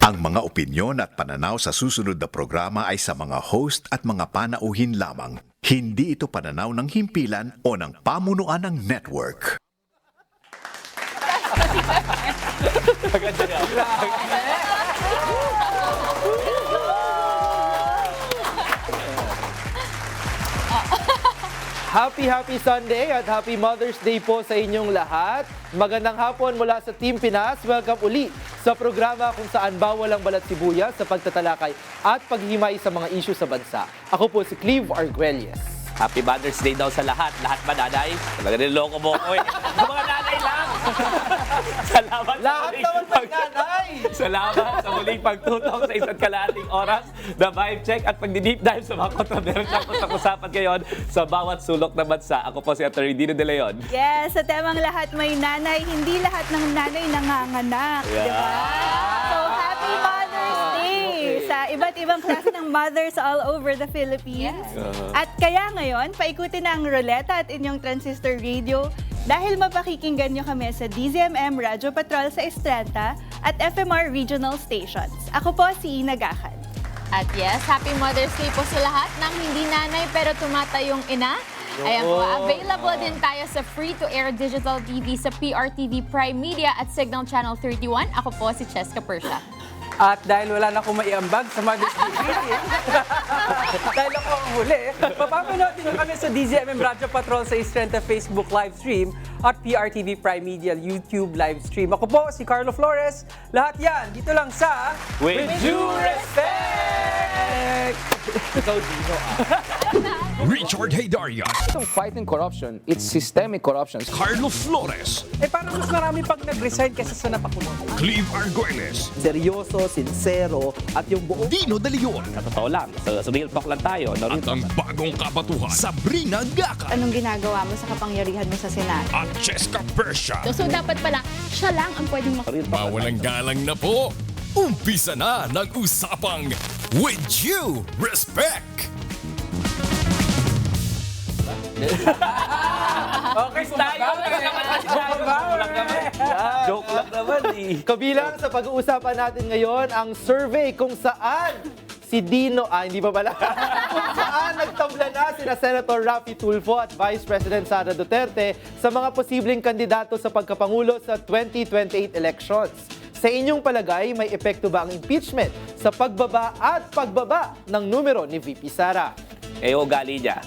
Ang mga opinyon at pananaw sa susunod na programa ay sa mga host at mga panauhin lamang. Hindi ito pananaw ng himpilan o ng pamunuan ng network. Happy Sunday at Happy Mother's Day po sa inyong lahat. Magandang hapon mula sa Team Pinas. Welcome uli sa programa kung saan bawal ang balat sibuyas sa pagtatalakay at paghimay sa mga isyu sa bansa. Ako po si Cleve Arguelles. Happy Mother's Day daw sa lahat. Lahat ba, nanay? Talaga niloko mo ko eh. Sa mga nanay lang. Salamat Lahat naman ng nanay! Salamat sa muling pagtutok sa isa't kalahating oras na vibe check at pagdi-deep dive sa mga kontrobersyang usap-usapan ngayon sa bawat sulok ng bansa. Ako po si Atty. Dino De Leon. Yes, sa temang lahat may nanay, hindi lahat ng nanay nanganganak, di ba? So, happy Mother's Day sa iba't ibang klase ng mothers all over the Philippines. At kaya ngayon, paikutin na ang ruleta at inyong transistor radio dahil mapakikinggan nyo kami sa DZMM Radio Patrol sa Estranta at FMR Regional Stations. Ako po si Ina Gacan. At yes, happy Mother's Day po sa lahat ng hindi nanay pero tumatayong ina. Ayan po, available din tayo sa free-to-air digital TV sa PRTV Prime Media at Signal Channel 31. Ako po si Cheska Persha. At dahil wala na akong maiambag sa Mother's Day greeting, dahil ako ang huli, mapapanood din kami sa DZMM Radio Patrol sa Estrenta Facebook live stream at PRTV Prime Media YouTube live stream. Ako po si Carlo Flores. Lahat yan, dito lang sa With Due Respect! Ikaw, Dino. Richard Haydaria, Itong fighting corruption, it's systemic corruption. Carlos Flores, Eh parang mas marami pag nag-resign kaysa sa napakulong. Cleve Arguelles, seryoso, sincero, at yung buong Dino De Leon, Sa totoo lang, sa real talk lang tayo. No? at ang bagong kabatuhan, Sabrina Gaca, Anong ginagawa mo sa kapangyarihan mo sa Senado? at Cheska Persha. So dapat pala, siya lang ang pwedeng Mawalang galang na po. Umpisa na ng usapang With Due Respect. Okay, Tayo, joke lang naman eh. Kabilang sa pag-uusapan natin ngayon ang survey kung saan si Dino, hindi pa pala, kung saan nagtabla na sina Senator Raffy Tulfo at Vice President Sara Duterte sa mga posibleng kandidato sa pagkapangulo sa 2028 elections. Sa inyong palagay, may epekto ba ang impeachment sa pagbaba at pagbaba ng numero ni VP Sara? Ugali niya.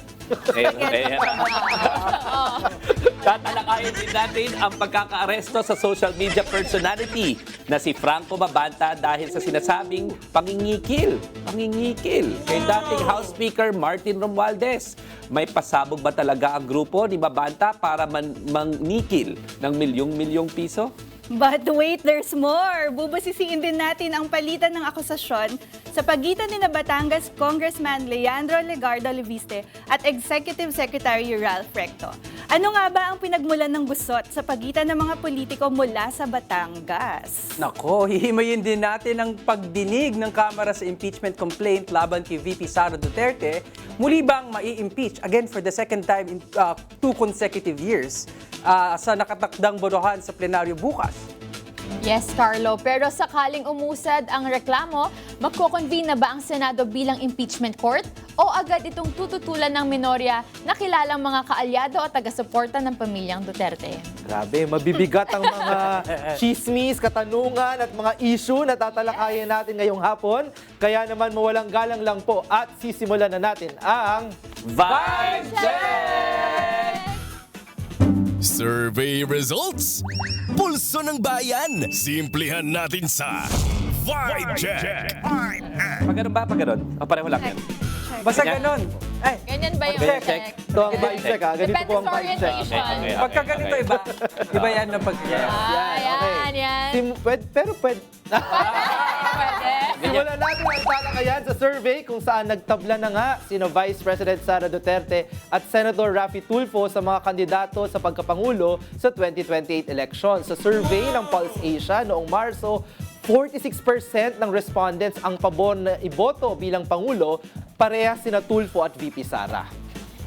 Tatalakayin din natin ang pagkakaaresto sa social media personality na si Franco Mabanta dahil sa sinasabing pangingikil kay dating House Speaker Martin Romualdez. May pasabog ba talaga ang grupo ni Mabanta para mangnikil ng milyong-milyong piso? But wait, there's more! Bubusisiin din natin ang palitan ng akusasyon sa pagitan ni Batangas Congressman Leandro Legarda Leviste at Executive Secretary Ralph Recto. Ano nga ba ang pinagmulan ng gusot sa pagitan ng mga politiko mula sa Batangas? Nako, hihimayin din natin ang pagdinig ng Kamara sa impeachment complaint laban kay VP Sara Duterte. Muli bang mai-impeach again for the second time in 2 consecutive years sa nakatakdang botohan sa plenaryo bukas? Yes, Carlo. Pero sakaling umusad ang reklamo, magko-convene na ba ang Senado bilang impeachment court? O agad itong tututulan ng minorya na kilalang mga kaalyado o taga-suporta ng pamilyang Duterte? Grabe, mabibigat ang mga chismis, katanungan at mga issue na tatalakayin natin ngayong hapon. Kaya naman mawalang galang lang po at sisimulan na natin ang Vibe Check! Survey results. Pulso ng bayan. Simplihan natin sa Vibe Check. Pag ganun ba? Pag ganun? Pareho lang yan. Basta Ganyan? ganon. Ay, Ganyan ba yung Check. check? ito ang vibe check. Ganito Depende po ang sa vibe check. orientation. pagka ganito iba. Iba yan ng pag... Yan. Pero pwede. Pwede. Simulan natin ang talakayan sa survey kung saan nagtabla na nga sino Vice President Sara Duterte at Senator Raffy Tulfo sa mga kandidato sa pagkapangulo sa 2028 elections. Sa survey ng Pulse Asia noong Marso, 46% ng respondents ang pabor na iboto bilang Pangulo, parehas sina Tulfo at VP Sara.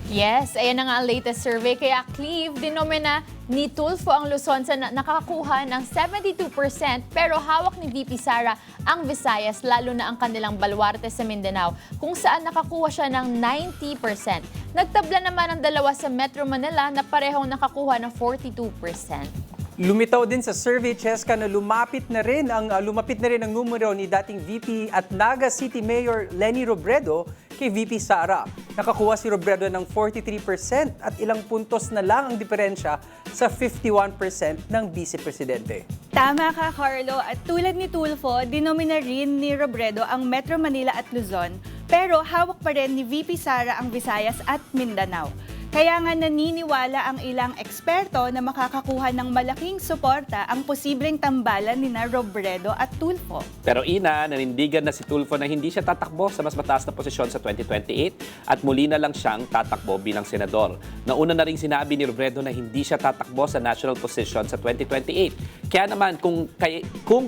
Yes, ayan na nga ang latest survey. Kaya Cleve, dinomina ni Tulfo ang Luzon sa nakakakuha ng 72% pero hawak ni VP Sara ang Visayas, lalo na ang kanilang baluarte sa Mindanao kung saan nakakuha siya ng 90%. Nagtabla naman ang dalawa sa Metro Manila na parehong nakakuha ng 42%. Lumitaw din sa survey, Cheska, na lumapit na rin ang numero ni dating VP at Naga City Mayor Leni Robredo kay VP Sara. Nakakuha si Robredo ng 43% at ilang puntos na lang ang diferensya sa 51% ng Vice Presidente. Tama ka, Carlo. At tulad ni Tulfo, dinomina rin ni Robredo ang Metro Manila at Luzon, pero hawak pa rin ni VP Sara ang Visayas at Mindanao. Kaya nga naniniwala ang ilang eksperto na makakakuha ng malaking suporta ang posibleng tambalan ni na Robredo at Tulfo. Pero nanindigan na si Tulfo na hindi siya tatakbo sa mas mataas na posisyon sa 2028 at muli na lang siyang tatakbo bilang senador. Nauna na rin sinabi ni Robredo na hindi siya tatakbo sa national position sa 2028. Kaya naman, kung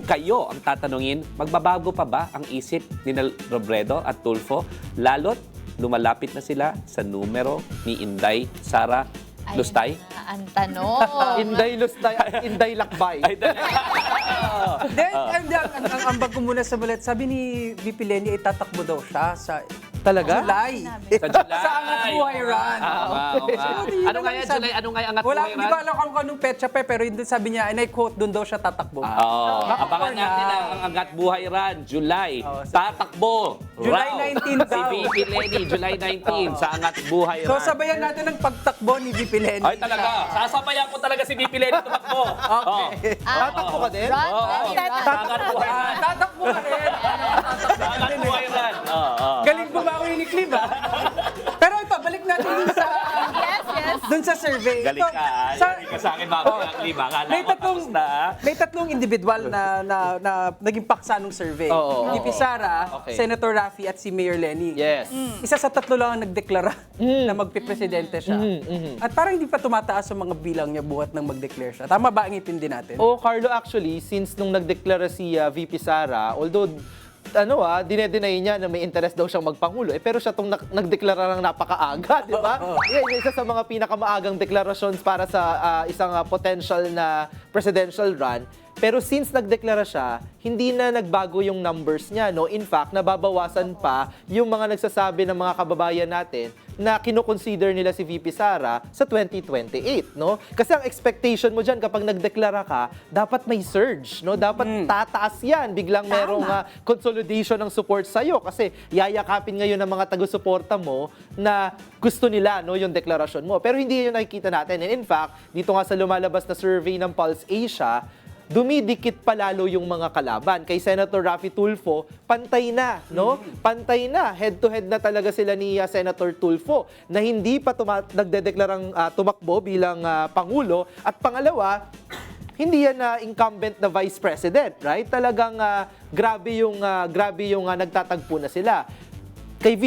kayo ang tatanungin, magbabago pa ba ang isip ni Robredo at Tulfo? Lalo't lumalapit na sila sa numero ni Inday Sara Lustay. Ang tanong. Inday Lustay at Inday Lakbay. Then, ang ambag ko muna sa balat, sabi ni VP Leni, tatakbo daw siya sa Talaga? July. Sa July. Sa Angat Buhay Run. Ano nga yan, July? Ano nga yung Angat Wala, Buhay hindi Run? ko alam kung anong petsa pa, pero yun sabi niya, and I quote, doon daw siya tatakbo. Abangan natin ang Angat Buhay Run, July. Tatakbo. July Raw. 19 Si daw. VP Lenny, July 19 sa Angat Buhay Run. So, sabayan natin ang pagtakbo ni VP Leni. Ay, talaga. Sasabayan ko talaga si VP Lenny tumakbo. Okay. Tatakbo ka din? Run, Oo. Lenny, run. Sa Angat Buhay Run. Tatakbo ka rin. Sa Angat Buhay Run. Galing bumawi ni Clive, ah. Pero ito, balik natin dun sa... Yes. Dun sa survey. Galing Ito, ka. Galing ka sa akin, mga Klima. Akala May ko tatlong, tapos na. may tatlong individual na naging paksa ng survey. Oo. VP Sara, Okay. Senator Raffy at si Mayor Lenny. Yes. Isa sa tatlo lang ang nagdeklara na magpipresidente siya. At parang hindi pa tumataas ang mga bilang niya buhat nang mag-declare siya. Tama ba ang intindi natin? Oh, Carlo, actually, since nung nagdeklara si VP Sara, although dinedenay niya na may interest daw siyang magpangulo. Pero siya tong nagdeklara ng napakaaga, di ba? Yan, isa sa mga pinakamaagang deklarations para sa isang potential na presidential run. Pero since nagdeklara siya, hindi na nagbago yung numbers niya, no? In fact, nababawasan pa yung mga nagsasabi ng mga kababayan natin na kinoconsider nila si VP Sara sa 2028, no? Kasi ang expectation mo dyan kapag nagdeklara ka, dapat may surge, no? Dapat tataas yan. Biglang merong consolidation ng support sa'yo kasi yayakapin ngayon ng mga taga-suporta mo na gusto nila, no, yung deklarasyon mo. Pero hindi yun nakikita natin. And in fact, dito nga sa lumalabas na survey ng Pulse Asia, dumidikit palalo yung mga kalaban. Kay Senator Raffy Tulfo, pantay na, no? Pantay na. Head-to-head na talaga sila ni Senator Tulfo na hindi pa nagdedeklarang tumakbo bilang Pangulo. At pangalawa, hindi yan incumbent na Vice President, right? Talagang grabe yung nagtatagpo na sila. Kay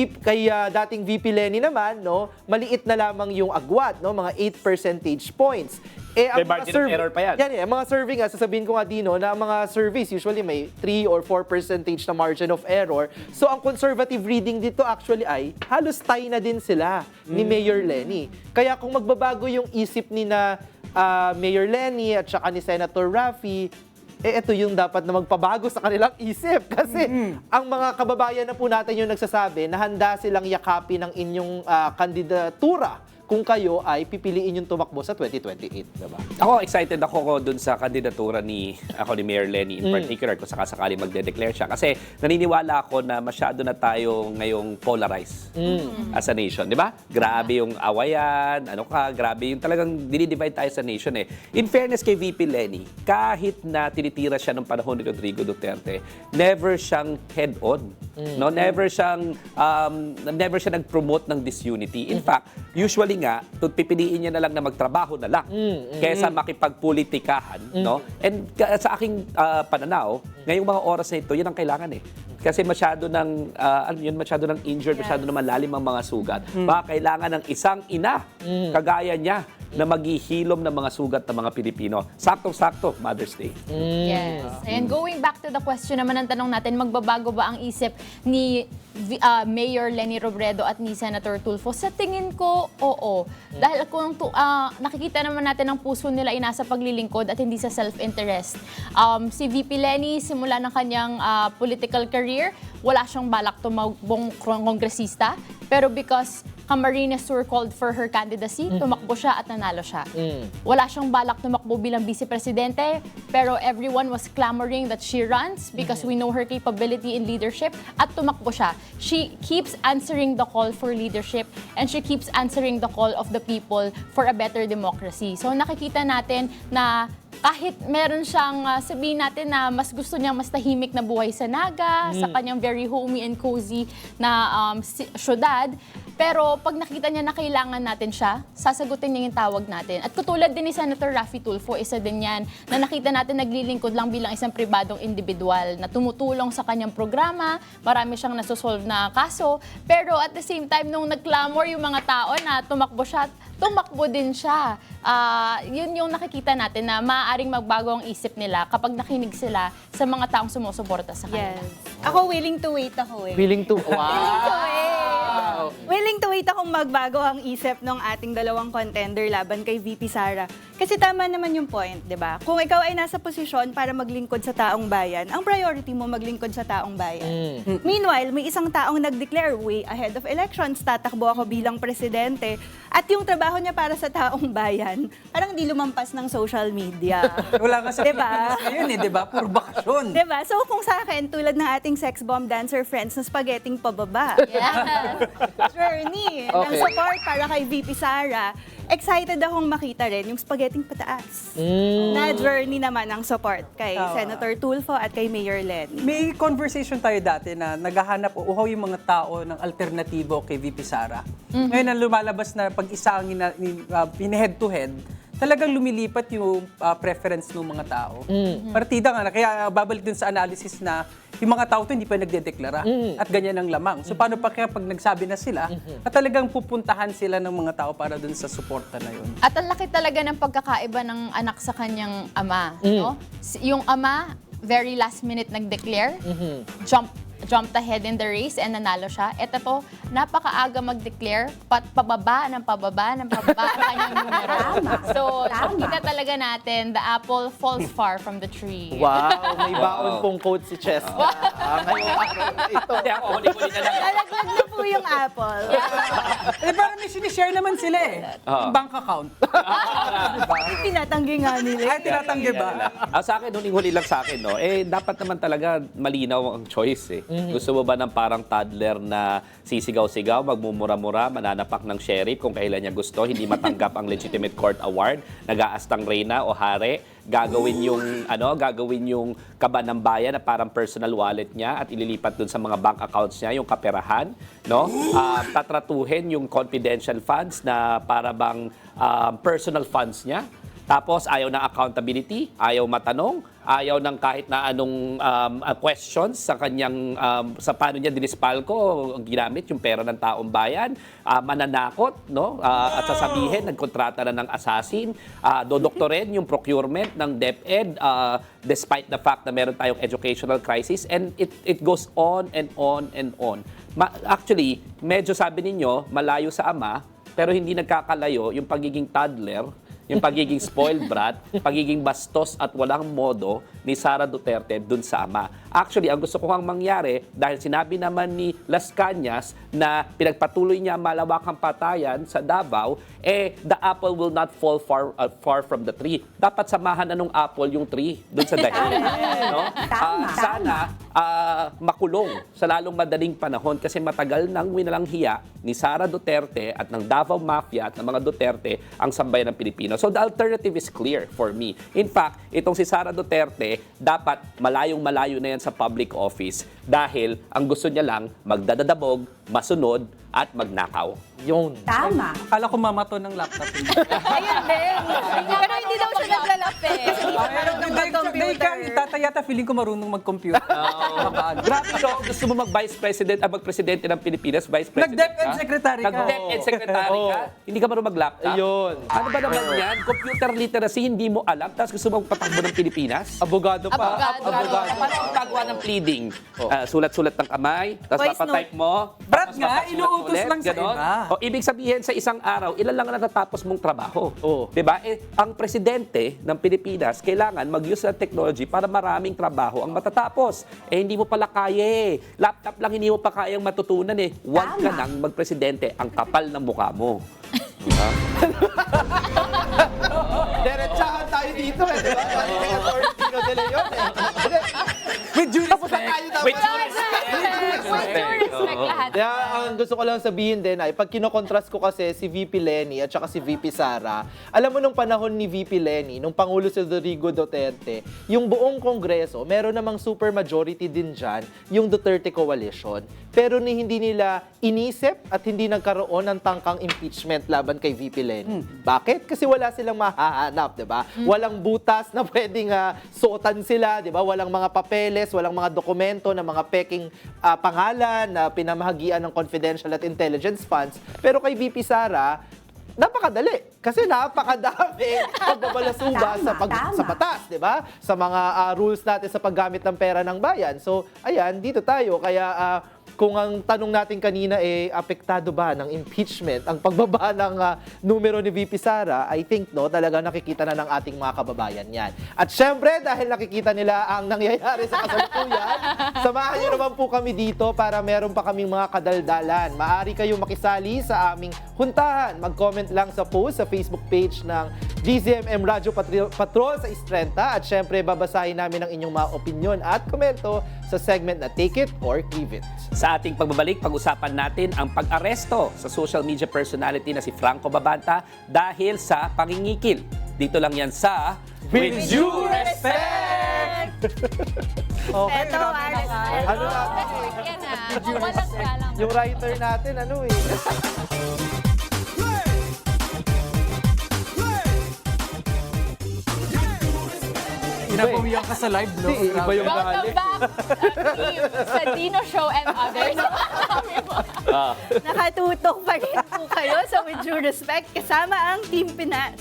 dating VP Lenny naman, no, maliit na lamang yung agwat, no, mga 8 percentage points. May margin of error pa yan. Yan, mga survey nga, sasabihin ko nga Dino, na mga surveys usually may 3 or 4 percentage na margin of error. So ang conservative reading dito actually ay halos tie na din sila ni Mayor Lenny. Kaya kung magbabago yung isip ni na Mayor Lenny at saka ni Senator Raffy, ito yung dapat na magpabago sa kanilang isip. Kasi ang mga kababayan na po natin yung nagsasabi na handa silang yakapin ng inyong kandidatura kung kayo ay pipiliin yung tumakbo sa 2028, diba? Ako, excited ako dun sa kandidatura ni Mayor Lenny in particular kung sakasakali magde-declare siya. Kasi naniniwala ako na masyado na tayo ngayong polarized as a nation, di ba? Grabe yung awayan, grabe yung talagang dinidivide tayo sa nation eh. In fairness kay VP Lenny, kahit na tinitira siya ng panahon ni Rodrigo Duterte, never siyang head-on. No? Never siya nag-promote ng disunity. In fact, usually nga, pipiliin niya na lang na magtrabaho na lang kaysa makipagpolitikahan, no? And sa aking pananaw, ngayong mga oras na ito, yun ang kailangan eh. Kasi masyado ng injured, masyado na malalim ang mga sugat. Baka kailangan ng isang ina, kagaya niya, na maghihilom ng mga sugat ng mga Pilipino. Saktong-sakto, Mother's Day. Yes. And going back to the question naman ng tanong natin, magbabago ba ang isip ni Mayor Leni Robredo at ni Senator Tulfo? Sa tingin ko, oo. Dahil kung nakikita naman natin ang puso nila ay nasa paglilingkod at hindi sa self-interest. Si VP Leni, simula ng kanyang political career, wala siyang balak tumakbong kongresista. Pero because Camarines Sur called for her candidacy, tumakbo siya at nanalo siya. Wala siyang balak tumakbo bilang vice-presidente, pero everyone was clamoring that she runs because we know her capability in leadership at tumakbo siya. She keeps answering the call for leadership and she keeps answering the call of the people for a better democracy. So nakikita natin na kahit meron siyang sabihin natin na mas gusto niyang mas tahimik na buhay sa Naga, sa kanyang very homey and cozy na syudad, pero pag nakita niya na kailangan natin siya, sasagutin niya yung tawag natin. At katulad din ni Senator Raffy Tulfo, isa din yan, na nakita natin naglilingkod lang bilang isang pribadong individual na tumutulong sa kanyang programa, marami siyang nasosolve na kaso, pero at the same time, nung nagclamor yung mga tao na tumakbo siya, tumakbo din siya. Yun yung nakikita natin na maaaring magbago ang isip nila kapag nakinig sila sa mga taong sumusuporta sa kanila. Yes. Ako willing to wait ako eh. Willing to... Willing to wait akong magbago ang isip ng ating dalawang contender laban kay VP Sara. Kasi tama naman yung point, di ba? Kung ikaw ay nasa posisyon para maglingkod sa taong bayan, ang priority mo maglingkod sa taong bayan. Meanwhile, may isang taong nag-declare way ahead of elections, tatakbo ako bilang presidente, at yung trabaho niya para sa taong bayan, parang di lumampas ng social media. Wala ka sa Diba? Pilipinas ngayon eh, di ba? Puro bakasyon. Diba? So kung sa akin, tulad ng ating sex bomb dancer friends na spaghetting pababa. Journey ng support para kay VP Sara, excited akong makita rin yung spaghetting pataas. Na journey naman ang support kay Senator Tulfo at kay Mayor Leni. May conversation tayo dati na naghahanap o uhaw yung mga tao ng alternatibo kay VP Sara. Ngayon ang lumalabas na pag-isa ang head to head, talagang lumilipat yung preference ng mga tao. Partida nga, kaya babalik dun sa analysis na yung mga tao to hindi pa nagdedeklara at ganyan ang lamang. So paano pa kaya pag nagsabi na sila at talagang pupuntahan sila ng mga tao para dun sa suporta na yun? At ang laki talaga ng pagkakaiba ng anak sa kanyang ama. No? Yung ama, very last minute nag-declare, jumped ahead in the race and nanalo siya. Ito po, napakaaga mag-declare, pababa ng ang kanyang numero. So, kita talaga natin, the apple falls far from the tree. Wow, may baon pong quote si Chester. Ngayong araw na ito. Hindi ako, huli-huli na lang. Lalaglag na po yung apple. Eh parang may sinishare naman sila eh. Yung bank account. Tinatanggi nga nila. Ay, tinatanggi ba? Sa akin, huling-huli lang sa akin, no? Dapat naman talaga malinaw ang choice, eh. Gusto mo ba ng parang toddler na sisigaw-sigaw, magmumura-mura, mananapak ng sheriff kung kailan niya gusto, hindi matanggap ang legitimate court award, nag-aastang reyna o hari, gagawin yung kaba ng bayan na parang personal wallet niya at ililipat dun sa mga bank accounts niya, yung kaperahan, no? Tatratuhin yung confidential funds na para bang personal funds niya. Tapos ayaw ng accountability, ayaw matanong, ayaw ng kahit na anong questions sa kanyang sa paano niya dinispalko ginamit yung pera ng taong bayan, mananakot, no? At sasabihin nagkontrata na ng assassin, dodoktorin yung procurement ng DepEd despite the fact na meron tayong educational crisis, and it goes on and on and on. Actually, medyo sabi ninyo malayo sa ama, pero hindi nagkakalayo yung pagiging toddler, yung pagiging spoiled brat, pagiging bastos at walang modo ni Sara Duterte dun sa ama. Actually, ang gusto ko hang mangyari, dahil sinabi naman ni Las Cañas na pinagpatuloy niya malawakang patayan sa Davao, the apple will not fall far from the tree. Dapat samahan na nung apple yung tree dun sa dahil. No? Sana makulong sa lalong madaling panahon kasi matagal nang winalanghiya ni Sara Duterte at ng Davao Mafia at ng mga Duterte ang sambayan ng Pilipino. So the alternative is clear for me. In fact, itong si Sara Duterte, dapat malayong-malayo na yan sa public office dahil ang gusto niya lang magdadadabog, masunod, at magnakaw. Yun. Tama. Akala ko mamato ng laptop. Ayun din. Pero hindi daw siya naglalap eh. Marunong mag-computer. Tatayata, feeling ko marunong mag-computer. Grabe, no? Gusto mo mag-vice president, magpresidente ng Pilipinas, vice president Nag-DepEd secretary ka. Nag-DepEd secretary ka? Hindi ka marunong mag-laptop? Ayun. Ano ba naman yan? Computer literacy, hindi mo alam, tapos gusto mo patakbo ng Pilipinas? Abogado pa. Paano ang gagawa ng pleading? sulat-sulat ng kamay, tapos Voice papatype mo. Brad tapos nga, papasulat inuutos ulit, lang sa ganon. iba. O, ibig sabihin, sa isang araw, ilan lang ang natatapos mong trabaho. Oo. Diba? Ang presidente ng Pilipinas, kailangan mag-use ng technology para maraming trabaho ang matatapos. Hindi mo pala kaya eh. Laptop lang hindi mo pa kayang matutunan eh. Huwag ka nang magpresidente. Ang kapal ng mukha mo. Diba? Diretsahan tayo dito eh, di ba? Pati kay Atty. Pino de Leon eh. With due Tapos na respect. tayo dapat. With due respect. With due respect lahat. Kaya ang gusto ko lang sabihin din ay pag kinokontrast ko kasi si VP Lenny at saka si VP Sara, alam mo nung panahon ni VP Lenny, nung Pangulo si Rodrigo Duterte, yung buong Kongreso, meron namang super majority din dyan, yung Duterte Coalition. Pero hindi nila inisip at hindi nagkaroon ng tangkang impeachment laban kay VP Lenny. Bakit? Kasi wala silang mahahanap, di ba? Walang butas na pwedeng suotan sila, di ba? Walang mga papeles, walang mga dokumento na mga peking pangalan na pinamahagian ng confidential at intelligence funds. Pero kay VP Sara, napakadali. Kasi napakadami pagbabalasuba sa batas, di ba? Sa mga rules natin sa paggamit ng pera ng bayan. So, ayan, dito tayo. Kaya kung ang tanong natin kanina apektado ba ng impeachment ang pagbaba ng numero ni VP Sara, I think talaga nakikita na ng ating mga kababayan yan. At syempre, dahil nakikita nila ang nangyayari sa kasalukuyan, samahan niyo naman po kami dito para meron pa kaming mga kadaldalan. Maaari kayong makisali sa aming huntahan. Mag-comment lang sa post sa Facebook page ng DZMM Radyo Patrol sa Istrenta at syempre babasahin namin ang inyong mga opinyon at komento sa segment na Take It or Give It. Sa ating pagbabalik, pag-usapan natin ang pag-aresto sa social media personality na si Franco Babanta dahil sa pangingikil. Dito lang yan sa With Due Respect! Okay, Eto, Alex. Ano na? Yan na. Walang galang. Yung writer natin, Pinapawiyan ka sa live, no? Iba yung Welcome back team, sa Dino Show and others. Nakatutok pa rin po kayo sa With Due Respect kasama ang Team Pinas.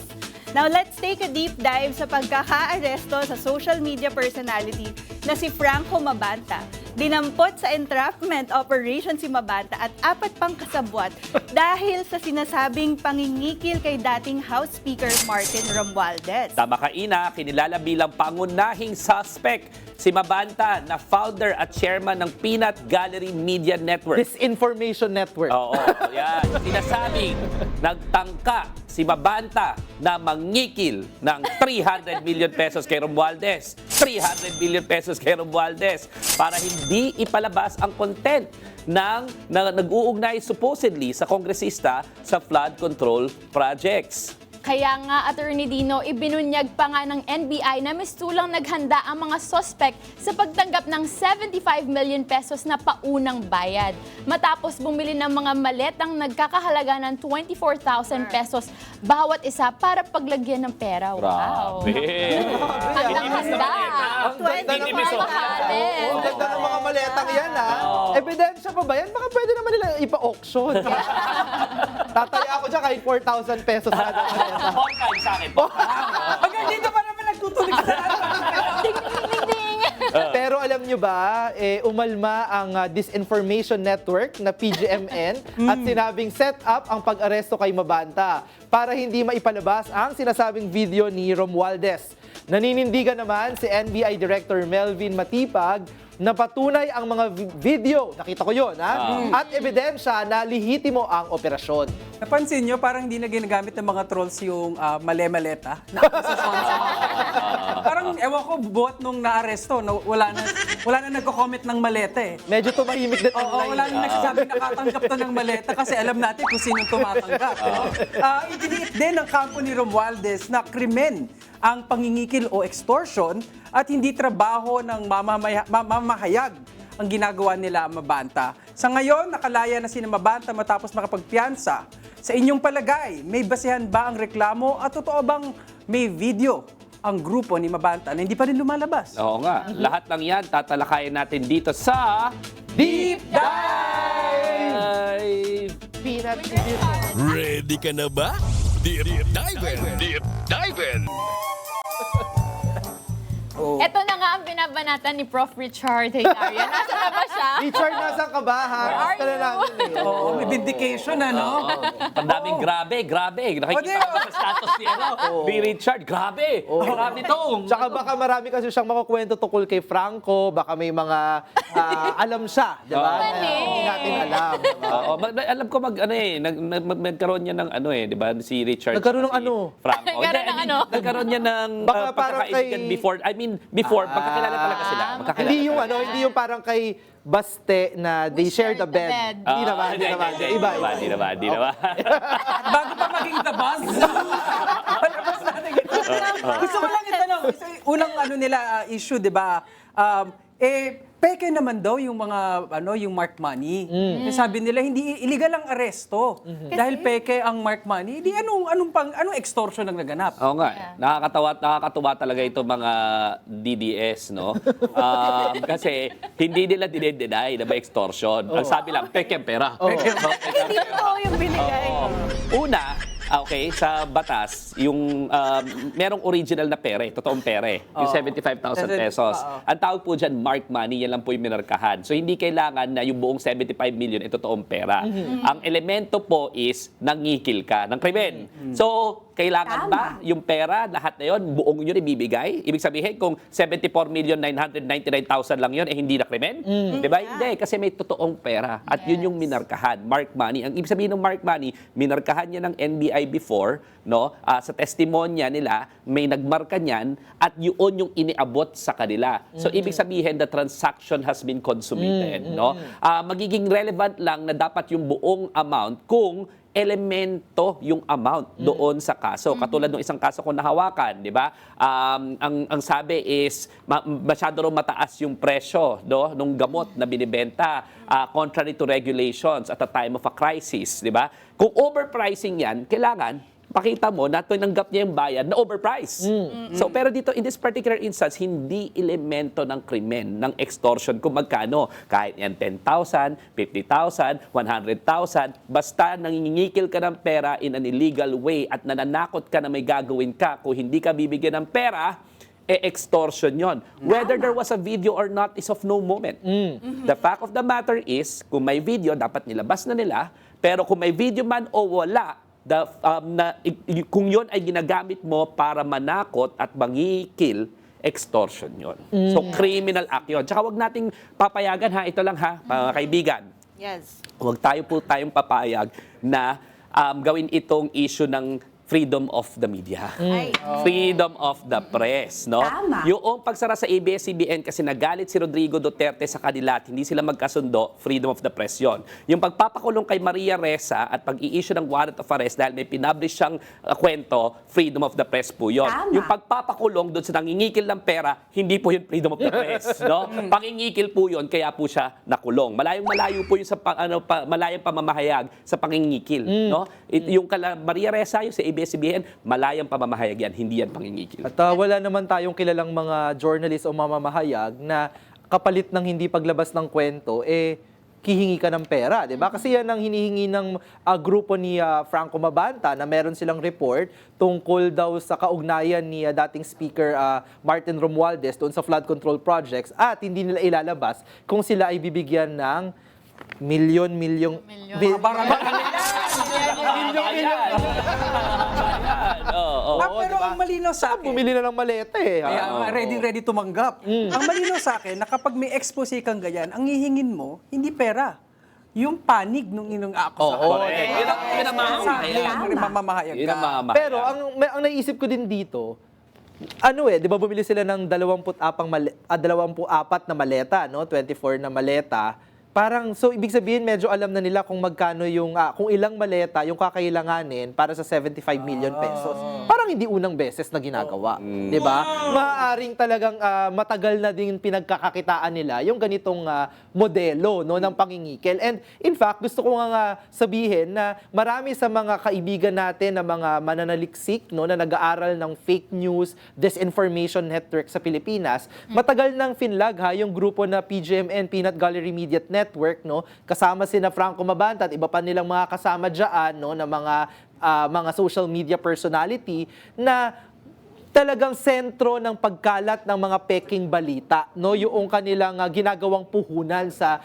Now, let's take a deep dive sa pagkaka-aresto sa social media personality na si Franco Mabanta. Dinampot sa entrapment operation si Mabanta at 4 pang kasabwat dahil sa sinasabing pangingikil kay dating House Speaker Martin Romualdez. Tama ka, Ina, kinilala bilang pangunahing suspect si Mabanta na founder at chairman ng Peanut Gallery Media Network. Disinformation Network. Oo, yan. Sinasabing nagtangka si Mabanta na mangikil ng 300 million pesos kay Romualdez. 300 million pesos kay Romualdez para hindi ipalabas ang content na nag-uugnay supposedly sa kongresista sa flood control projects. Kaya nga, Attorney Dino, ibinunyag pa nga ng NBI na mistulang naghanda ang mga suspect sa pagtanggap ng 75 million pesos na paunang bayad. Matapos bumili ng mga maletang nagkakahalaga ng 24,000 pesos bawat isa para paglagyan ng pera. Wow! Handang-handa. Ang ganda ng mga Mahalin. Ang ganda ng mga maletang yan, Ebidensya pa ba yan? Baka pwede naman nila ipa-auction. Tataya ako dyan kahit 4,000 pesos na maleta. All time sa akin. Hanggang dito pa naman nagtutuloy sa Pero alam nyo ba, umalma ang disinformation network na PGMN at sinabing set up ang pag-aresto kay Mabanta para hindi maipalabas ang sinasabing video ni Romualdez. Naninindigan naman si NBI Director Melvin Matipag na patunay ang mga video, nakita ko yun, at ebidensya na lihitimo ang operasyon. Napansin nyo, parang hindi na ginagamit ng mga trolls yung male-maleta. Parang, ewan ko, buhat nung naaresto, wala na nagko-comment ng maleta eh. Medyo tumahimik din Oo, wala na nagsasabing nakatanggap to ng maleta kasi alam natin kung sino tumatanggap. Idiniit din ng kampo ni Romualdez na krimen ang pangingikil o extortion at hindi trabaho ng mamamahayag ang ginagawa nila Mabanta. Sa ngayon, nakalaya na si Mabanta matapos makapagpiyansa. Sa inyong palagay, may basehan ba ang reklamo at totoo bang may video ang grupo ni Mabanta na hindi pa rin lumalabas? Oo nga. Lahat ng yan, tatalakayin natin dito sa Deep Dive! Peanut Ready ka na ba? Deep Dive! Deep Dive! Ito na nga ang binabanatan ni Prof. Richard Hilaria. Nasa labas Richard, nasaan ka ba? Ha? Gusto na namin eh. Oo, may vindication, ano? Ang daming grabe. Nakikita ko sa status ni, ni Richard. Grabe. Grabe to. Tsaka baka marami kasi siyang makukwento tungkol kay Franco, baka may mga alam siya, di ba? Na hindi natin alam. Diba? Oo, alam ko nagkaroon niya ng di ba, si Richard. Nagkaroon ng si ano? Franco. Nagkaroon ng ano? Nagkaroon niya ng Baka parang pagkakaibigan kay- before, magkakilala talaga sila. Magkakilala Hindi yung talaga. hindi yung parang kay Baste na they shared the bed. Hindi naman, hindi naman. Iba. Hindi naman. Bago pa maging the buzz. Palabas natin ito. Gusto ko lang itanong, unang issue, di ba? Peke naman daw yung mga yung mark money. Sabi nila hindi illegal ang aresto dahil peke ang mark money. Di anong extortion ang naganap? Oo nga. Nakakatuwa talaga ito mga DDS, no? Kasi hindi nila dinedeny na may extortion. Ang sabi lang, peke ang pera. Hindi totoo yung binigay. Una, sa batas, yung merong original na pere, totoong pere, yung 75,000 pesos. Ang tawag po dyan, mark money, yan lang po yung minarkahan. So, hindi kailangan na yung buong 75 million ay totoong pera. Ang elemento po is nangikil ka ng krimen. So, kailangan ba yung pera, lahat na yun, buong yun ibibigay? Ibig sabihin, kung 74,999,000 lang yun, hindi na krimen? Diba? Hindi, kasi may totoong pera. At yun yung minarkahan, mark money. Ang ibig sabihin ng mark money, minarkahan niya ng NBI before, no? Sa testimonya nila, may nagmarka niyan at yun yung iniabot sa kanila. So, ibig sabihin, the transaction has been consummated, no? Magiging relevant lang na dapat yung buong amount kung elemento yung amount doon sa kaso. Katulad ng isang kaso kung nahawakan, di ba? Ang sabi is masyado rin mataas yung presyo nung gamot na binibenta contrary to regulations at the time of a crisis, di ba? Kung overpricing yan, kailangan pakita mo na tinanggap niya yung bayad na overprice. So, pero dito, in this particular instance, hindi elemento ng krimen, ng extortion kung magkano. Kahit yan 10,000, 50,000, 100,000, basta nangingikil ka ng pera in an illegal way at nananakot ka na may gagawin ka kung hindi ka bibigyan ng pera, extortion yon. Whether there was a video or not is of no moment. The fact of the matter is, kung may video, dapat nilabas na nila, pero kung may video man o wala, kung yon ay ginagamit mo para manakot at mangikil, extortion yon. So, criminal act yun. Tsaka wag nating papayagan, ito lang mga kaibigan. Yes. Huwag tayong papayag na gawin itong issue ng freedom of the media. Freedom of the press, no? Tama. Yung pagsara sa ABS-CBN kasi nagalit si Rodrigo Duterte sa kanila at hindi sila magkasundo, freedom of the press yon. Yung pagpapakulong kay Maria Ressa at pag-i-issue ng warrant of arrest dahil may pinablish siyang kwento, freedom of the press po yon. Tama. Yung pagpapakulong doon sa nangingikil ng pera, hindi po yun freedom of the press, no? Pangingikil po yun, kaya po siya nakulong. Malayong-malayo po yun sa malayang pamamahayag sa pangingikil, no? Yung Maria Ressa, yung sa ABS-CBN, malayang pamamahayag yan, hindi yan pangingikil. At wala naman tayong kilalang mga journalist o mamamahayag na kapalit ng hindi paglabas ng kwento, hihingi ka ng pera, di ba? Kasi yan ang hinihingi ng grupo ni Franco Mabanta na meron silang report tungkol daw sa kaugnayan ni dating Speaker Martin Romualdez doon sa flood control projects at hindi nila ilalabas kung sila ay bibigyan ng milyon. Pero ang malinaw sa akin, Bumili na ng maleta ready tumanggap. Ang malinaw sa akin, na kapag may expose kang ganyan, ang hihingin mo, hindi pera. Yung panig nung inong ako sa Correct. Yun ang mamamahayag. Yun ang mamamahayag. Pero ang naisip ko din dito, di ba bumili sila ng 24 na maleta, no? 24 na maleta. Parang, so ibig sabihin, medyo alam na nila kung magkano yung, kung ilang maleta yung kakailanganin para sa 75 million pesos. Parang hindi unang beses na ginagawa. Di ba? Maaaring talagang matagal na din pinagkakakitaan nila yung ganitong modelo, no, ng pangingikil. And in fact, gusto ko nga sabihin na marami sa mga kaibigan natin na mga mananaliksik, no, na nag-aaral ng fake news, disinformation network sa Pilipinas, matagal nang finlag yung grupo na PGMN, Peanut Gallery Media Network, no, kasama sina Franco Mabanta at iba pa nilang mga kasama diyan, no, na mga social media personality na talagang sentro ng pagkalat ng mga peking balita, no, yung kanilang ginagawang puhunan sa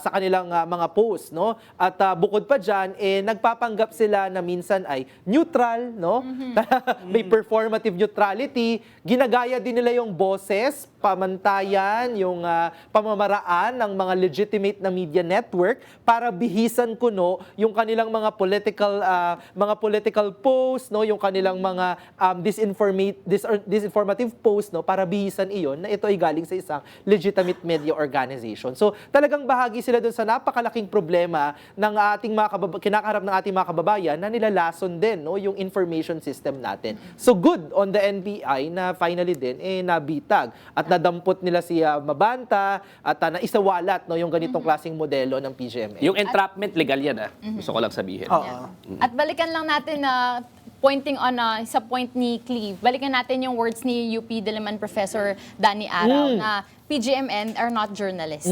kanilang mga post, no, at bukod pa diyan nagpapanggap sila na minsan ay neutral, no, may performative neutrality, ginagaya din nila yung boses, pamantayan, yung pamamaraan ng mga legitimate na media network para bihisan kuno yung kanilang mga political posts, no, yung kanilang mga disinformative post, no, para bihisan iyon na ito ay galing sa isang legitimate media organization. So talagang bahagi sila doon sa napakalaking problema ng ating kinakaharap ng ating mga kababayan na nilalason din, no, yung information system natin. So good on the NBI na finally din nabitag at nadampot nila si Mabanta at naisawalat, no, yung ganitong klaseng modelo ng PGMA. Yung entrapment, legal yan, Gusto ko lang sabihin. At balikan lang natin na pointing on sa point ni Cleve, balikan natin yung words ni UP Diliman Professor Danny Araw na PGMN are not journalists.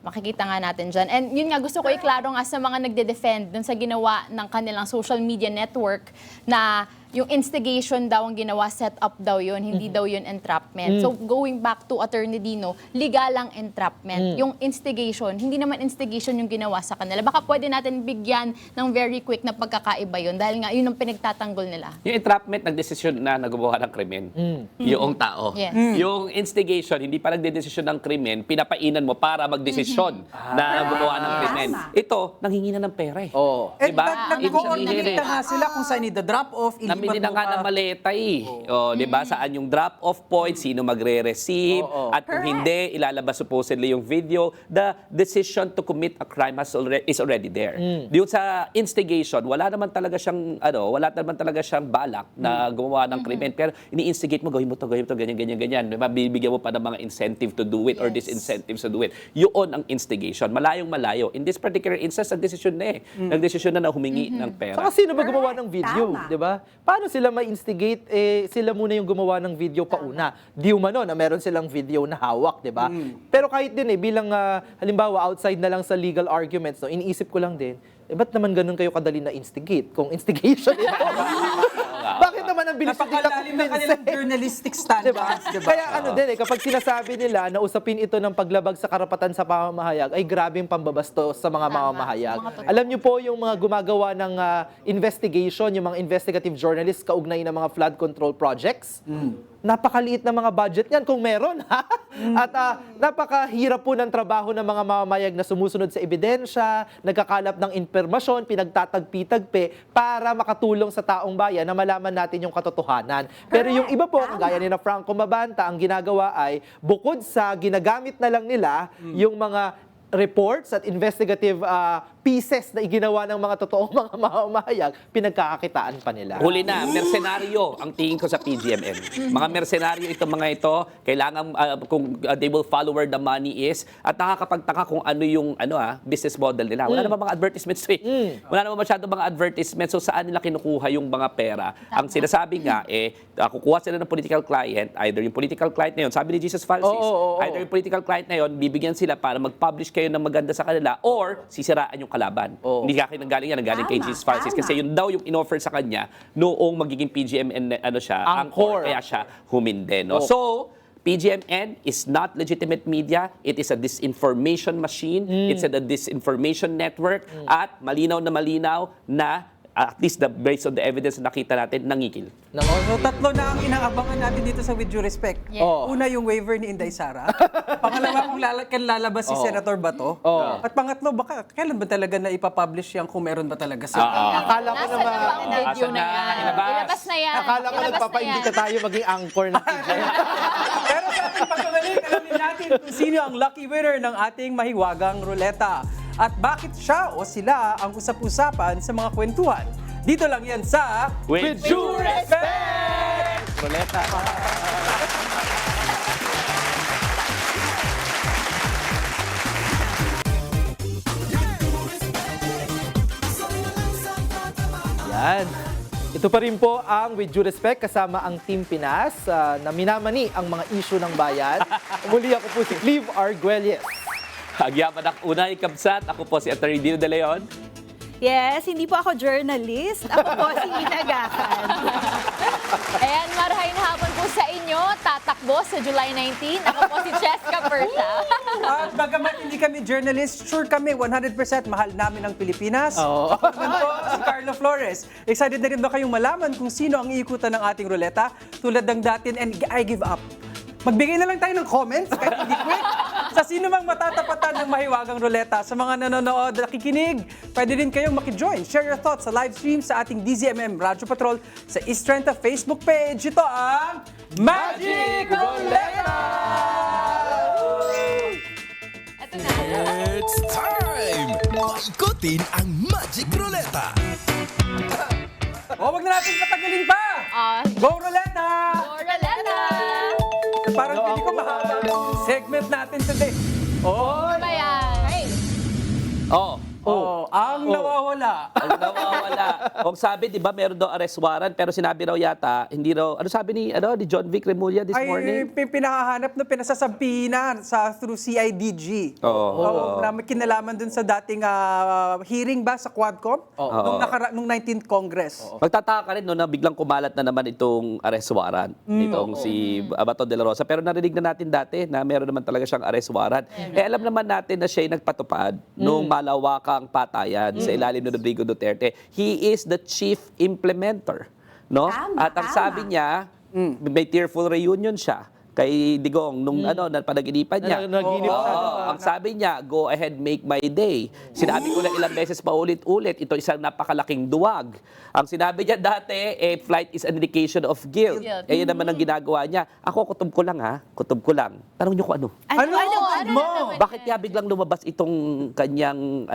Makikita nga natin dyan. And yun nga, gusto ko iklaro nga sa mga nagde-defend dun sa ginawa ng kanilang social media network na yung instigation daw ang ginawa, set up daw yun, hindi daw yun entrapment. So going back to Attorney Dino, legal ang entrapment. Yung instigation, hindi naman instigation yung ginawa sa kanila. Baka pwede natin bigyan ng very quick na pagkakaiba yun dahil nga yun ang pinagtatanggol nila. Yung entrapment, nagdesisyon na nagawa ng krimen. Yung tao. Yes. Yung instigation, hindi pa nagdedesisyon ng krimen, pinapainan mo para magdesisyon na gumawa ng krimen. Ito, nanghingi na ng pera eh. And Diba? nag-coordinate na nga sila kung saan i-drop off, Namili na nga ng maleta eh. Di ba? Saan yung drop-off point, sino magre-receive, at kung hindi, ilalabas supposedly yung video. The decision to commit a crime is already there. Doon sa instigation, wala naman talaga siyang balak na gumawa ng krimen. Pero ini-instigate mo, gawin mo to, ganyan. Diba? Bibigyan mo pa ng mga incentive to do it or disincentives to do it. Yun ang instigation. Malayong-malayo. In this particular instance, nagdesisyon na eh. Nagdesisyon na humingi ng pera. Saka sino ba gumawa ng video, di ba? Paano sila ma-instigate? Sila muna yung gumawa ng video pauna. Di umano na meron silang video na hawak, di ba? Pero kahit din bilang halimbawa outside na lang sa legal arguments, no, iniisip ko lang din, ba't naman ganun kayo kadali na instigate? Kung instigation ito. Bakit naman ang bilis nila napakalalim ng kanilang journalistic standards, diba? Kaya kapag sinasabi nila na usapin ito ng paglabag sa karapatan sa pamamahayag, ay grabing pambabastos sa mga mamamahayag. Alam niyo po yung mga gumagawa ng investigation, yung mga investigative journalists kaugnay ng mga flood control projects, napakaliit na mga budget niyan kung meron, ha? At napakahirap po ng trabaho ng mga mamamayag na sumusunod sa ebidensya, nagkakalap ng impormasyon, pinagtatagpi-tagpi para makatulong sa taong bayan na malaman natin yung katotohanan. Pero yung iba po, gaya ni na Franco Mabanta, ang ginagawa ay bukod sa ginagamit na lang nila yung mga reports at investigative pieces na iginawa ng mga totoong mga mamamahayag, pinagkakakitaan pa nila. Huli na, mersenaryo ang tingin ko sa PGMN. Mga mersenaryo itong mga ito, kailangan kung they will follow where the money is, at nakakapagtaka kung ano yung business model nila. Wala naman mga advertisements Wala naman masyado mga advertisements, so saan nila kinukuha yung mga pera. Ang sinasabi nga kukuha sila ng political client, either yung political client na yun, sabi ni Jesus Francis, either yung political client na yun, bibigyan sila para mag-publish kayo ng maganda sa kanila, or sisiraan yung kalaban. Hindi ka nanggaling yan, nanggaling kay Jesus Francis. Kasi yun daw yung in-offer sa kanya noong magiging PGMN angkor, kaya siya huminde. No? So, PGMN is not legitimate media. It is a disinformation machine. It's a disinformation network. At malinaw na at least based on the evidence na nakita natin, nangikil. So tatlo na ang inaabangan natin dito sa With Due Respect. Una yung waiver ni Inday Sara. Pangalawa kung lalabas si Senator Bato. At pangatlo, baka kailan ba talaga na ipapublish yan kung meron ba talaga sila? Akala ko Nasa na ba ang video na yan? Ilabas na yan. Akala ko nagpapaimbita tayo maging anchor na PGMN. Pero sa ating pagbabalik, alamin natin kung sino ang lucky winner ng ating mahiwagang ruleta. At bakit siya o sila ang usap-usapan sa mga kwentuhan. Dito lang yan sa With Due Respect! Ruleta. Yan. Ito pa rin po ang With Due Respect kasama ang Team Pinas na minamani ang mga issue ng bayan. Muli ako po si Cleve Arguelles. Agyaman ang unay kabsat. Ako po si Atty. Dino De Leon. Yes, hindi po ako journalist. Ako po si Inagakan. Ayan, marahay na hapon po sa inyo. Tatakbo sa July 19. Ako po si Cheska Persia. At bagamat hindi kami journalist, sure kami 100% mahal namin ang Pilipinas. Oo. Si Carlo Flores. Excited na rin ba kayong malaman kung sino ang iikutan ng ating ruleta? Tulad ng datin and I give up. Magbigay na lang tayo ng comments kahit hindi quick sa sino mang matatapatan ng mahiwagang ruleta. Sa mga nanonood, nakikinig, pwede rin kayong makijoin. Share your thoughts sa live stream sa ating DZMM Radyo Patrol sa East Trenta Facebook page. Ito ang Magic Ruleta! Ito na. It's time! Maikutin ang Magic Ruleta! O, wag na natin patagalin pa! Go Ruleta! Ruleta! Parang hindi ko mahaba ang segment natin today. Ano ba yan? Ang nawawala. Ang nawawala. Kung sabi, di ba, meron daw arrest warrant, pero sinabi raw yata, hindi raw, ano sabi ni John Vic Remulla this morning? Pinakahanap na pinasasabi na through CIDG. Oo. Na may kinalaman dun sa dating hearing ba sa Quadcom? Nung 19th Congress. Magtataka ka rin no, na biglang kumalat na naman itong arrest warrant nitong si Bato de la Rosa. Pero narinig na natin dati na meron naman talaga siyang arrest warrant. Alam naman natin na siya nagpatupad nung malawakang patayan sa ilalim ni Rodrigo Duterte. He is the chief implementer. No? At ang sabi niya, may tearful reunion siya kay Digong nung na panaginipan niya. Naginip siya. Ang sabi niya, go ahead, make my day. Sinabi ko na ilang beses pa ulit-ulit, ito isang napakalaking duwag. Ang sinabi niya dati, flight is an indication of guilt. Yun naman ang ginagawa niya. Ako, kutob ko lang. Tanong niyo kung ano. Bakit kaya biglang lumabas itong kanyang,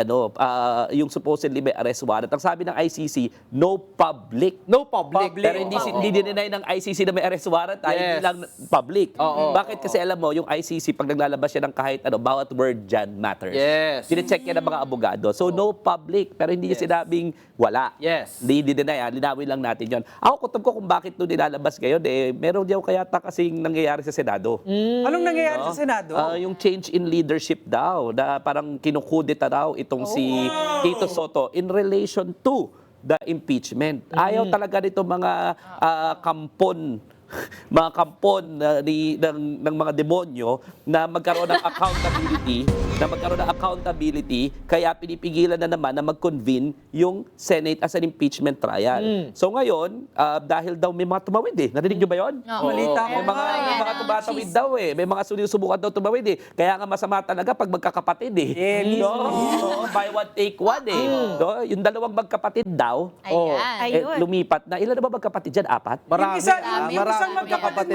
yung supposedly may arrest warrant? Ang sabi ng ICC, no public. No public. Pero hindi dinenay ng ICC na may arrest warrant, hindi lang public. Bakit? Kasi alam mo, yung ICC, pag naglalabas siya ng kahit bawat word dyan matters. Yes. Sinecheck yan ng mga abogado. So, no public. Pero hindi niya sinabing wala. Yes. Hindi dinenay. Linawin lang natin yon. Ako, kutob ko kung bakit ito nilalabas ngayon, meron daw kaya kasing nangyayari sa Senado. Anong nangyayari sa Senado? Yung change in leadership daw, na parang kinukudeta daw itong si Tito Soto in relation to the impeachment. Ayaw talaga nito mga kampon ng mga demonyo na magkaroon ng accountability, kaya pinipigilan na naman na mag-convene yung Senate as an impeachment trial. So ngayon, dahil daw may mga tumawid narinig nyo ba yun? Balita ko. May mga tumatawid daw may mga sinusubukan daw tumawid Kaya nga masama talaga pag magkakapatid Buy one, take one No? Yung dalawang magkapatid daw, Ayun. lumipat na. Ilan na ba magkapatid dyan? 4? Yung isang magkapatid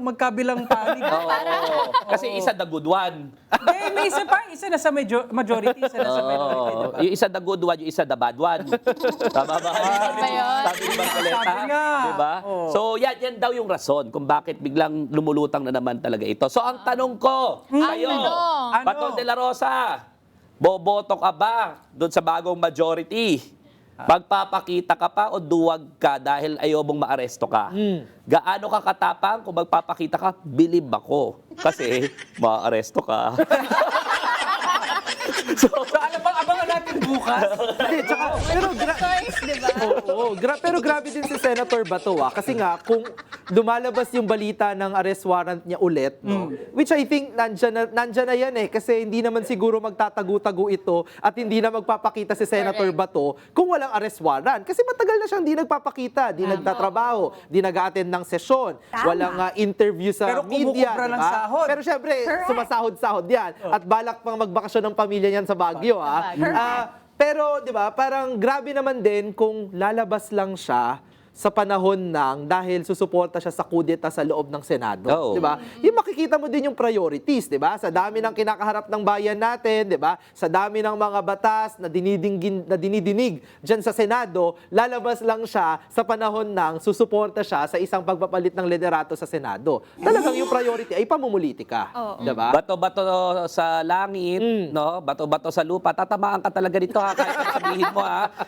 magkabilang panig. Kasi isa the good one. May isa pa, isa na sa majority, isa na sa minority. Diba? Yung isa the good one, yung isa the bad one. Tama ba? Sabi ni Marcoleta. Sabi nga. Diba? So yan daw yung rason kung bakit biglang lumulutang na naman talaga ito. So ang tanong ko, kayo, tanong? Bato de la Rosa, boboto ka ba doon sa bagong majority? Magpapakita ka pa o duwag ka dahil ayaw mong maaresto ka? Gaano ka katapang kung magpapakita ka? Believe ako. Kasi maaresto ka. So ano bang abangan natin bukas? Pero grabe din si Senator Bato kasi nga kung lumalabas yung balita ng arrest warrant niya ulit, which I think nandyan na yan kasi hindi naman siguro magtatago-tago ito at hindi na magpapakita si Senator Bato kung walang arrest warrant. Kasi matagal na siyang di nagpapakita, di nagtatrabaho, di nag-attend ng sesyon, walang interview sa Pero media. kumukubra ng sahod. Pero syempre, sumasahod-sahod yan. At balak pang magbakasyon ng pamilya niyan sa Baguio. Pero, di ba, parang grabe naman din kung lalabas lang siya sa panahon dahil susuporta siya sa kudeta sa loob ng Senado. Di ba? Yung makikita mo din yung priorities, di ba? Sa dami ng kinakaharap ng bayan natin, di ba? Sa dami ng mga batas na dinidinig dyan sa Senado, lalabas lang siya sa panahon susuporta siya sa isang pagpapalit ng liderato sa Senado. Talagang yung priority ay pamumulitika. Di ba? Bato-bato sa langit, no? Bato-bato sa lupa. Tatamaan ka talaga dito kahit anong sabihin mo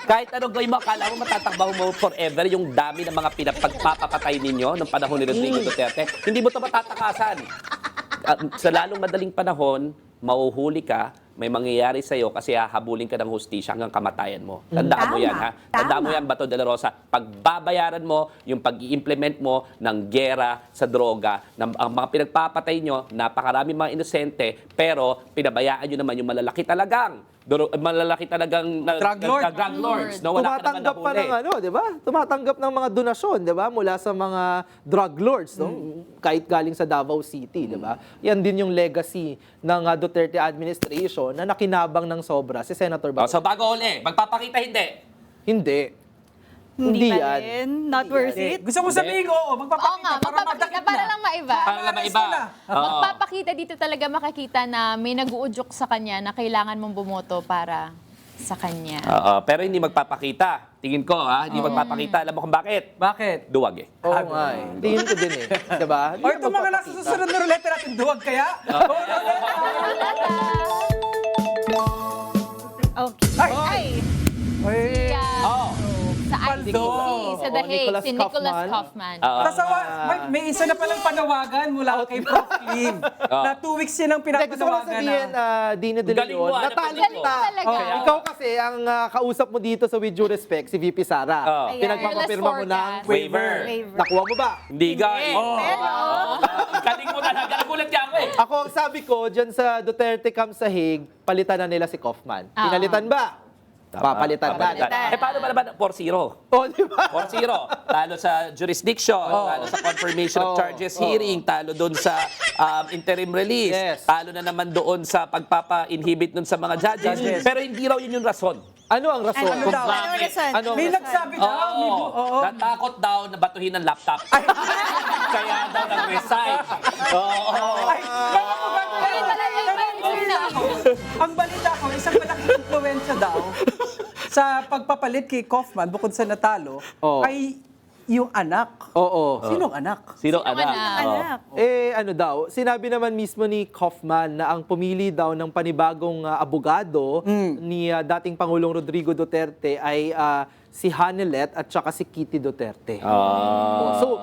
Kahit anong gawin mo, akala mo matatakbaho mo forever yung dami ng mga pinagpapapatay ninyo ng panahon ni Rodrigo Duterte. Hindi mo ito matatakasan. Sa lalong madaling panahon, mauhuli ka, may mangyayari sa'yo kasi hahabulin ka ng hustisya hanggang kamatayan mo. Tandaan mo yan, ha? Tandaan mo yan, Bato de la Rosa. Pagbabayaran mo yung pag-i-implement mo ng gera sa droga, ang mga pinagpapatay nyo, napakarami mga inosente, pero pinabayaan nyo naman yung malalaki talagang Drug lord. drug lords. No, wala ka naman Tumatanggap pa nahuli. ng di ba? Tumatanggap ng mga donasyon, di ba? Mula sa mga drug lords, no? Kahit galing sa Davao City, di ba? Yan din yung legacy ng Duterte administration na nakinabang ng sobra si Senator Oh, Bato. so bago uli, magpapakita hindi. Hindi. Hindi Hindi pa yan. rin. Not worth it. Gusto mo sabihin, oo, Oo magpapakita nga, para magpapakita madakip para na. lang maiba. Para lang maiba. Oo. Magpapakita dito talaga makikita na may nag-uudyok sa kanya na kailangan mong bumoto para sa kanya. Oo, pero hindi magpapakita. Tingin ko, hindi magpapakita. Alam mo kung bakit? Bakit? Duwag eh. Oo nga eh. Tingin ko din eh. Di ba? O ito mga nasa susunod na ruleta natin, duwag kaya? Okay. Ay! Oo. Sa ICC, sa The Hague, Nicholas si Nicholas Kaufman. Kaufman. Oo. May isa na palang panawagan mula kay Prof. Lim. Na 2 weeks yun ang Hindi, gusto ko lang pinapanawagan sabihin, na. Dino De Galing mo, Leon, ano, natalo galing mo ka. talaga. Okay, ikaw kasi, ang kausap mo dito sa With Due Respect, si VP Sara. Oh. Ayan. Pinagpapapirma mo ng Forecast. Waiver. Waiver. Nakuha mo ba? Hindi galing. Pero, Galing mo talaga. Nagulat niya ako eh. Ako, ang sabi ko, dyan sa Duterte Camp sa Hague, palitan na nila si Kaufman. Pinalitan ba? Papalitan na. Eh, paano ba naman 4-0? Oh, di ba? 4-0. Talo sa jurisdiction, talo sa confirmation of charges hearing, talo doon sa interim release, Yes. talo na naman doon sa pagpapa-inhibit doon sa mga judges. Pero hindi raw yun yung rason. Ano ang rason? ano daw? daw? Ano rason? Ano ang May rason? nagsabi daw. may bu- Oo. Natakot daw na batuhin ng laptop. Kaya daw nag-resign. Oo. Ay, ang balita ko, isang malaking influensya daw sa pagpapalit kay Kaufman, bukod sa natalo, Oo. ay yung anak. Oo. Sinong anak? Sino anak? Anak. Ano daw, sinabi naman mismo ni Kaufman na ang pumili daw ng panibagong abogado ni dating Pangulong Rodrigo Duterte ay si Hanelet at saka si Kitty Duterte. So,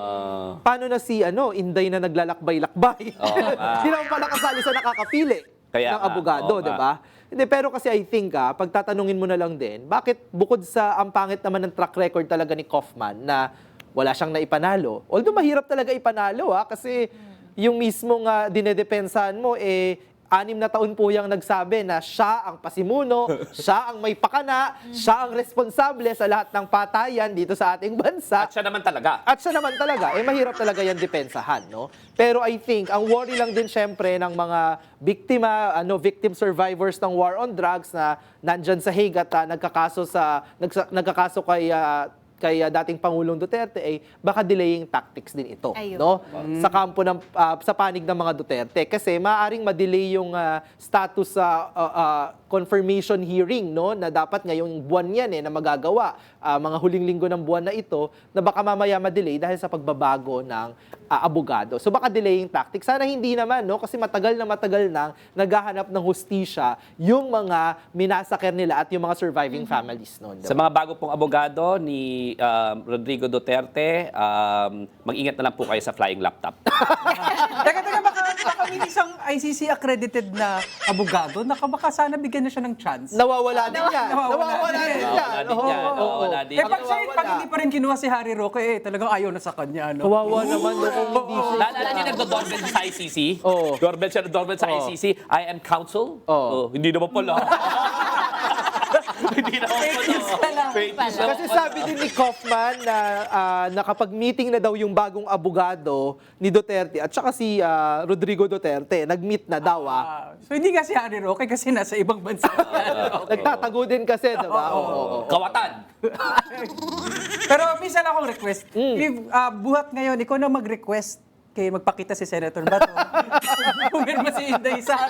paano na si Inday na naglalakbay-lakbay? Hindi naman pala kasali sa nakakapili Kaya ng nga, abogado, oo di nga. ba? Hindi, pero kasi I think, pag tatanungin mo na lang din, bakit bukod sa ang pangit naman ng track record talaga ni Kaufman na wala siyang naipanalo, although mahirap talaga ipanalo, kasi yung mismong dinedepensahan mo, 6 na taon po yung nagsabi na siya ang pasimuno, siya ang may pakana, siya ang responsable sa lahat ng patayan dito sa ating bansa. At siya naman talaga. At siya naman talaga, mahirap talaga yan depensahan, no? Pero I think, ang worry lang din syempre ng mga biktima, victim survivors ng war on drugs na nandyan sa Hague at nagkakaso kay dating Pangulong Duterte, baka delaying tactics din ito, Ayun. no? Sa kampo ng sa panig ng mga Duterte kasi maaring ma-delay yung status sa confirmation hearing, no, na dapat ngayong buwan yan na magagawa, mga huling linggo ng buwan na ito, na baka mamaya ma-delay dahil sa pagbabago ng abogado. So baka delaying tactics. Sana hindi naman, no, kasi matagal nang naghahanap ng hustisya yung mga minasaker nila at yung mga surviving families noon. Sa mga bago pong abogado ni Rodrigo Duterte, mag-ingat na lang po kayo sa flying laptop. Teka, baka may isang ICC accredited na abogado, baka sana bigyan na siya ng chance. Nawawala din yan. Nawawala din. Nawawala din yan. Nawawala din. Pag hindi pa rin kinuha si Harry Roque, talagang ayaw na sa kanya. Kawawa naman no, kung hindi siya. Naalala niyo nagdo-doorbell sa ICC? Oo. Doorbell sa ICC. I am counsel? Oo. Hindi naman pala. Hindi naman pala. Fake news lang Kasi pala. sabi din ni Kaufman na kapag meeting na daw yung bagong abogado ni Duterte at saka si Rodrigo Duterte, nag-meet na daw. So hindi nga si Harry Roque kasi nasa ibang bansa. Nagtatago din kasi, diba? Oo. Kawatan. Pero minsan akong request. If, buhat ngayon, ikaw na mag-request kay magpakita si Senator Bato. Pumirma si Inday Sara.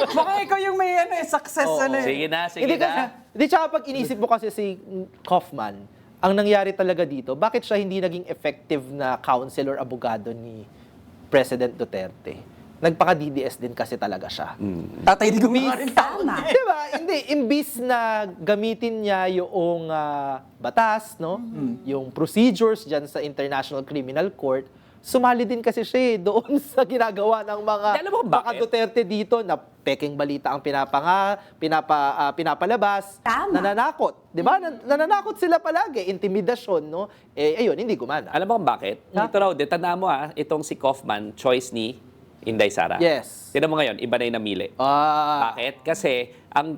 Baka ikaw yung may success. Sige na, sige Hindi kasi, na. hindi tsaka pag inisip mo kasi si Kaufman, ang nangyari talaga dito, bakit siya hindi naging effective na counsel or abogado ni President Duterte? Nagpaka-DDS din kasi talaga siya. Tatay di gumawa rin tama. Diba? Hindi, imbis na gamitin niya yung batas, no? Yung procedures dyan sa International Criminal Court, sumali din kasi siya doon sa ginagawa ng mga Alam mo kung bakit? Duterte dito na peking balita ang pinapalabas, nananakot. Di ba? Nananakot sila palagi, intimidasyon, no? Ayun, hindi gumana. Alam mo kung bakit? Dito raw, tandaan mo itong si Kaufman, choice ni Inday Sara. Yes. Tignan mo ngayon, iba na yung namili. Bakit? Kasi ang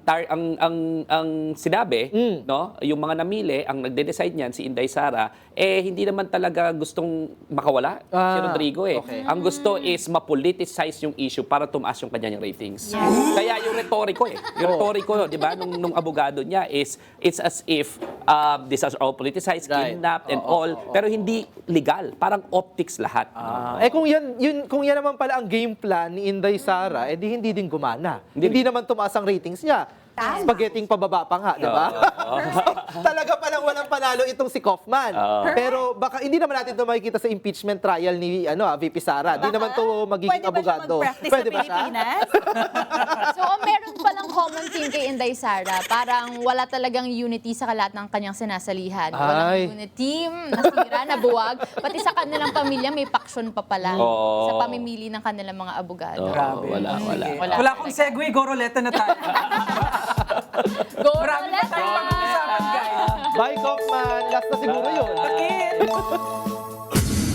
sinabi, no, yung mga namili, ang nagde-decide niyan si Inday Sara, hindi naman talaga gustong makawala si Rodrigo okay. Ang gusto is ma-politicize yung issue para tumaas yung kanyang ratings. Kaya yung retoriko yung retoriko, 'di ba, nung abogado niya is it's as if this is all politicized, kidnapped and all, pero hindi legal, parang optics lahat. Kung yan naman pala ang game plan ni Inday Sara, di hindi din gumana. Hindi naman tumaas ang ratings niya. Spaghetting pababa pa nga, di ba? Talaga palang walang panalo itong si Kaufman. Pero baka hindi naman natin ito makikita sa impeachment trial ni VP Sara. Di naman to magiging abogado. Pwede ba siya mag-practice sa Pilipinas? So, meron palang common theme kay Inday Sara. Parang wala talagang unity sa kalat ng kanyang sinasalihan. Walang unity, nasira, nabuwag. Pati sa kanilang pamilya, may paksyon pa pala sa pamimili ng kanilang mga abogado. Grabe. Wala Wala akong segue, Goroleta na tayo. Marami na tayong pag-uusapan, guys. Bye, Kaufman. Last na siguro yun.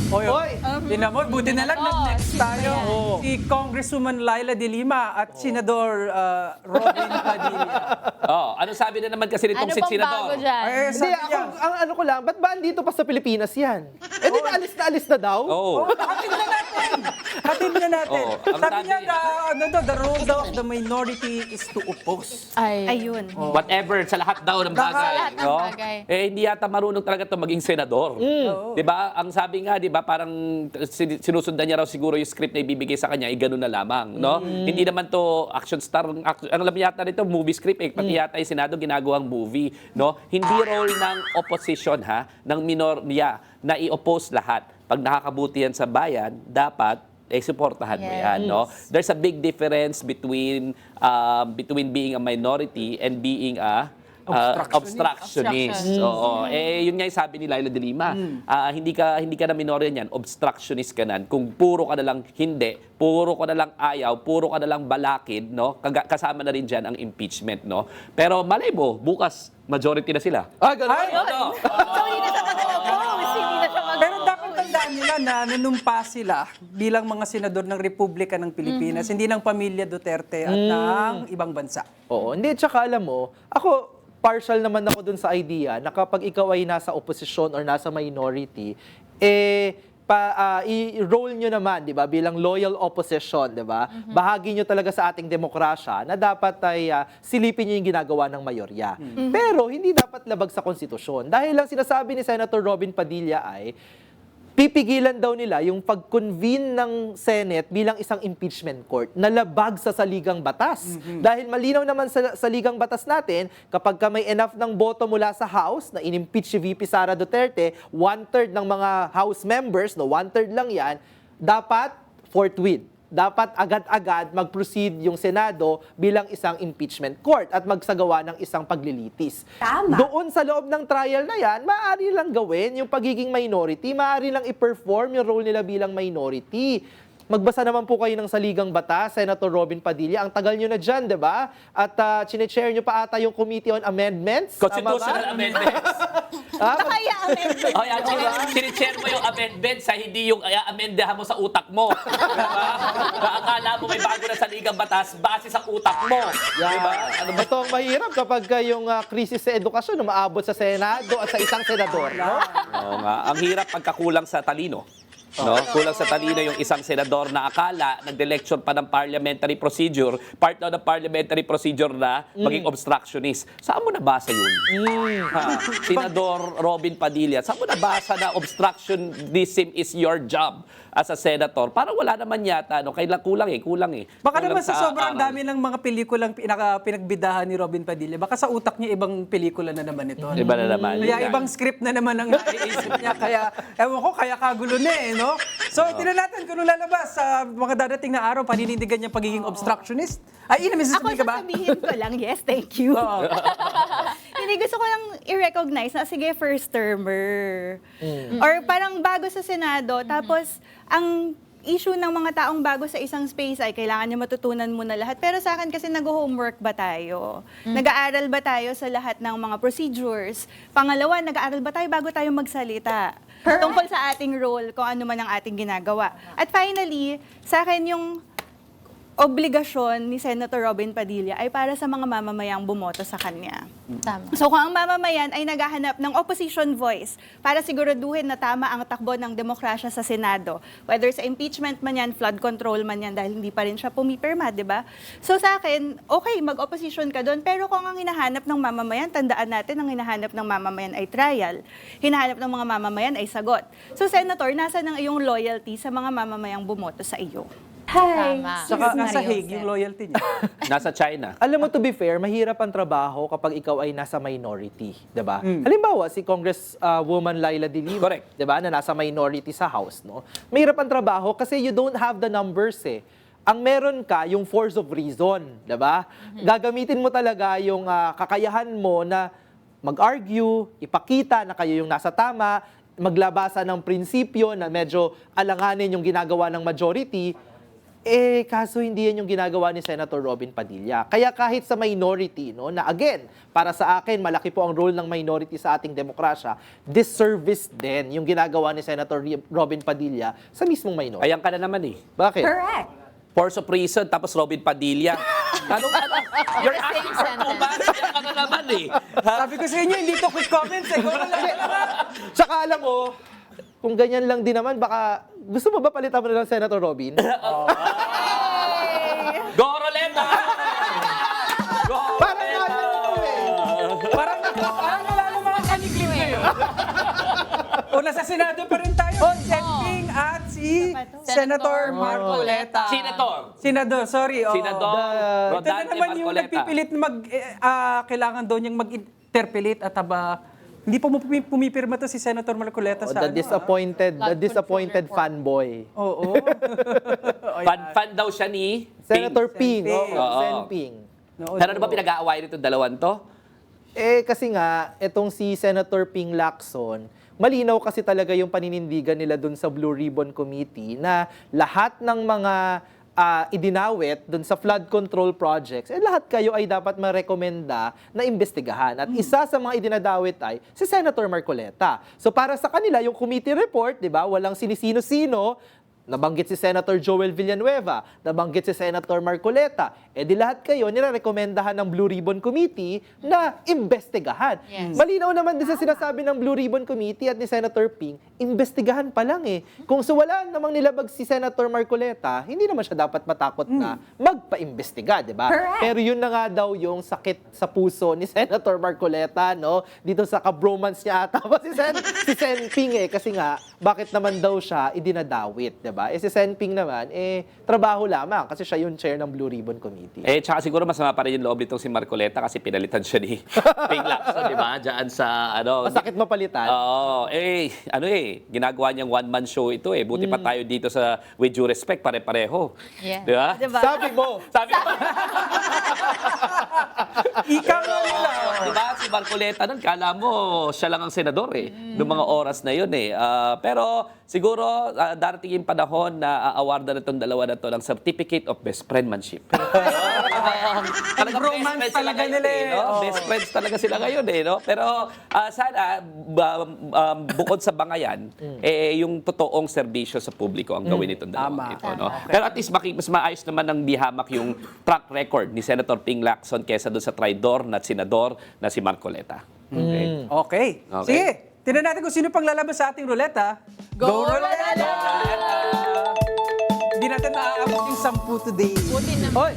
Oy, tinan mo, buti na lang next tayo. Si Congresswoman Laila De Lima at Senador Robin Padilla. Ano sabi na naman kasi nitong Ano si bang Senador? bago dyan? Hindi, Sabi ako, niya, ang ano ko lang, ba't ba andito pa sa Pilipinas yan? Di na alis na daw? hatid na natin. Ang Sabi sabi- niya, the role daw of the minority is to oppose. Ayun. Whatever, sa lahat daw ng bagay. Sa lahat ng no? bagay. Hindi yata marunong talaga ito maging senador. Di ba? Ang sabi nga, di ba, parang sinusundan niya raw siguro yung script na ibibigay sa kanya, ganun na lamang. No? Hindi naman to action star. Ang alam yata nito, movie script. Pati yata yung Senado ginagawang movie. No? Hindi role ng opposition, ng minorya, na i-oppose lahat. Pag nakakabuti yan sa bayan, dapat suportahan mo yan, no? There's a big difference between being a minority and being a obstructionist. Oo. Yun nga yung sabi ni Laila De Lima. Hindi ka na minorya niyan, obstructionist ka nan. Kung puro ka na lang hindi, puro ka na lang ayaw, puro ka na lang balakid, no? Kasama na rin diyan ang impeachment, no? Pero malay mo, bukas majority na sila. Ganun. So, hindi na siya mag-oppose. Hindi na siya mag-oppose. Pero dapat tandaan nila na nanumpa sila bilang mga senador ng Republika ng Pilipinas, hindi ng pamilya Duterte at ng ibang bansa. Oo, hindi, tsaka alam mo, ako, partial naman ako dun sa idea na kapag ikaw ay nasa opposition or nasa minority, i-roll nyo naman, di ba, bilang loyal opposition, di ba? Bahagi nyo talaga sa ating demokrasya na dapat ay silipin nyo yung ginagawa ng mayorya. Pero hindi dapat labag sa konstitusyon. Dahil lang sinasabi ni Senator Robin Padilla ay pipigilan daw nila yung pag-convene ng Senate bilang isang impeachment court na labag sa saligang batas. Dahil malinaw naman sa saligang batas natin, kapag ka may enough ng boto mula sa House na in-impeach si VP Sara Duterte, 1/3 ng mga House members, 1/3 lang yan, dapat forthwith. Dapat agad-agad mag-proceed yung Senado bilang isang impeachment court at magsagawa ng isang paglilitis. Doon sa loob ng trial na yan, maaari lang gawin yung pagiging minority, maaari lang i-perform yung role nila bilang minority. Magbasa naman po kayo ng saligang batas, Senator Robin Padilla. Ang tagal nyo na dyan, di ba? At chine-chair nyo pa ata yung Committee on Amendments. Constitutional amendments. Baka i-amendment. Sinichair mo yung amendments hindi yung amendahan mo sa utak mo. Diba? Akala mo may bago na saligang batas base sa utak mo. Diba? Ito ang mahirap kapag yung krisis sa edukasyon umaabot sa Senado at sa isang senador. No? Oo nga. Ang hirap pagkakulang sa talino. No? Kulang sa talino yung isang senador na akala nagde-lecture pa ng parliamentary procedure, part na ng parliamentary procedure na maging obstructionist. Saan mo nabasa yun? Senador Robin Padilla, saan mo nabasa na obstructionism is your job as a senator? Parang wala naman yata. No? Kailan kulang eh. Baka Kulang naman sa sobrang aral. dami ng mga pelikulang pinagbidahan ni Robin Padilla, baka sa utak niya ibang pelikula na naman ito. Iba na naman. Kaya Yun ibang nga. script na naman ang naiisip niya. Kaya, ewan ko, kaya kagulo na no? So, tingnan natin kung lalabas sa mga dadating na araw, paninindigan niya pagiging obstructionist. Ay, Mrs. Ako ka ba? sasabihin ko lang, yes, thank you. Hindi, gusto ko lang i-recognize na, sige, first termer. Or parang bago sa Senado, tapos ang issue ng mga taong bago sa isang space ay kailangan niya matutunan mo na lahat. Pero sa akin kasi nag-homework ba tayo? Nag-aaral ba tayo sa lahat ng mga procedures? Pangalawa, nag-aaral ba tayo bago tayo magsalita? Tungkol sa ating role, kung ano man ang ating ginagawa. At finally, sa akin yung obligasyon ni Senator Robin Padilla ay para sa mga mamamayang bumoto sa kanya. Tama. So kung ang mamamayan ay naghahanap ng opposition voice para siguraduhin na tama ang takbo ng demokrasya sa Senado, whether sa impeachment man yan, flood control man yan, dahil hindi pa rin siya pumipirma, di ba? So sa akin, okay, mag-opposition ka doon, pero kung ang hinahanap ng mamamayan, tandaan natin, ang hinahanap ng mamamayan ay trial. Hinahanap ng mga mamamayan ay sagot. So Senator, nasa ng iyong loyalty sa mga mamamayang bumoto sa iyo? Tama. Saka nasa Hague yung loyalty niya. Nasa China. Alam mo, to be fair, mahirap ang trabaho kapag ikaw ay nasa minority, 'di ba? Halimbawa, si Congresswoman Laila De Lima, Correct. 'di ba, na nasa minority sa House, no? Mahirap ang trabaho kasi you don't have the numbers eh. Ang meron ka, yung force of reason, 'di ba? Gagamitin mo talaga yung kakayahan mo na mag-argue, ipakita na kayo yung nasa tama, maglabasa ng prinsipyo na medyo alanganin yung ginagawa ng majority. Kaso hindi yan yung ginagawa ni Senator Robin Padilla. Kaya kahit sa minority, no, na again, para sa akin, malaki po ang role ng minority sa ating demokrasya, disservice din yung ginagawa ni Senator Robin Padilla sa mismong minority. Ayan ka na naman eh. Bakit? Correct. Force of reason, tapos Robin Padilla. You're asking for too much. Ayan ka na naman eh. Sabi ko sa inyo, hindi to quick comments eh. Go lang. Tsaka alam mo, kung ganyan lang din naman, baka gusto mo ba palitan mo na lang Senator Robin? Go, Roleta! Go, Parang Roleta! ano eh. Parang wala na mga kaniglip ngayon. O nasa Senado pa rin tayo. Senping at si Senator Marcoleta. Senador, sorry. Senador Ito na Rodante naman yung Marcoleta. nagpipilit na kailangan daw niyang mag-interpelate at hindi po pumipirma to si Senator Marcoleta sa The disappointed fanboy. Oo. Fan daw siya ni Senator Ping. Ping. Oo. Sen Ping. Pero ano ba pinag-aaway nito dalawan to? Kasi nga, etong si Senator Ping Lacson, malinaw kasi talaga yung paninindigan nila dun sa Blue Ribbon Committee na lahat ng mga idinawit dun sa flood control projects, lahat kayo ay dapat marekomenda na imbestigahan. At isa sa mga idinadawit ay si Senator Marcoleta. So para sa kanila, yung committee report, di ba, walang sinisino-sino, nabanggit si Senator Joel Villanueva, nabanggit si Senator Marcoleta. Di lahat kayo nirerekomendahan ng Blue Ribbon Committee na imbestigahan. Yes. Malinaw naman din sa sinasabi ng Blue Ribbon Committee at ni Senator Ping, imbestigahan pa lang eh. Kung wala namang nilabag si Senator Marcoleta, hindi naman siya dapat matakot na magpa-imbestiga, di ba? Correct. Pero yun na nga daw yung sakit sa puso ni Senator Marcoleta, no? Dito sa kabromance niya ata si Sen Ping kasi nga, bakit naman daw siya idinadawit, di ba? Si Sen Ping naman, trabaho lamang kasi siya yung chair ng Blue Ribbon Committee. Tsaka siguro masama pa rin yung loob nitong si Marcoleta kasi pinalitan siya ni Ping Lacson, di ba? Diyan sa, Masakit mapalitan. Oo. Ginagawa niyang one-man show ito eh. Buti pa tayo dito sa With Due Respect, pare-pareho. Yeah. Di ba? Diba? Sabi mo, Sabi ko, Ikaw nga nila. di ba? Si Marcoleta nun, kala mo siya lang ang senador eh. Noong mga oras na yun eh. Pero siguro darating yung panahon na aawardan na itong dalawa na to ng Certificate of Best Friendmanship. Talagang Bromance talaga ngayon nila eh. no? Oo. Best friends talaga sila ngayon eh. No? Pero sana, bukod sa bangayan, yung totoong serbisyo sa publiko ang gawin itong dalawang Tama. ito. No? Pero at least mas maayos naman ng dihamak yung track record ni Senator Ping Lacson kesa doon sa traidor na senador na si Marcoleta. Okay? Okay. Sige, tingnan natin kung sino pang lalabas sa ating ruleta. Go Ruleta! Hindi natin naaabot yung 10 today. oy,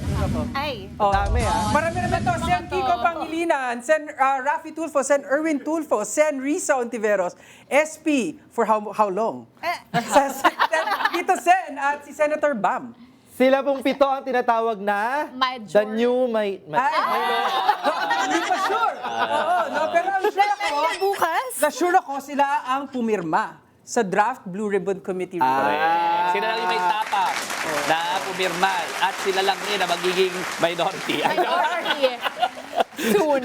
Ay. dami Marami naman to. Sen Kiko Pangilinan, Sen Rafi Tulfo, Sen Erwin Tulfo, Sen Risa Ontiveros, SP for how long? Tito Sen at si Senator Bam. Sila pong pito ang tinatawag na Majority. the new Hindi pa sure. Oo, no, pero ang sure ako, Bukas? sure ako sila ang pumirma sa draft Blue Ribbon Committee report. Sila lang yung may tapak na pumirma at sila lang rin na magiging minority. Soon.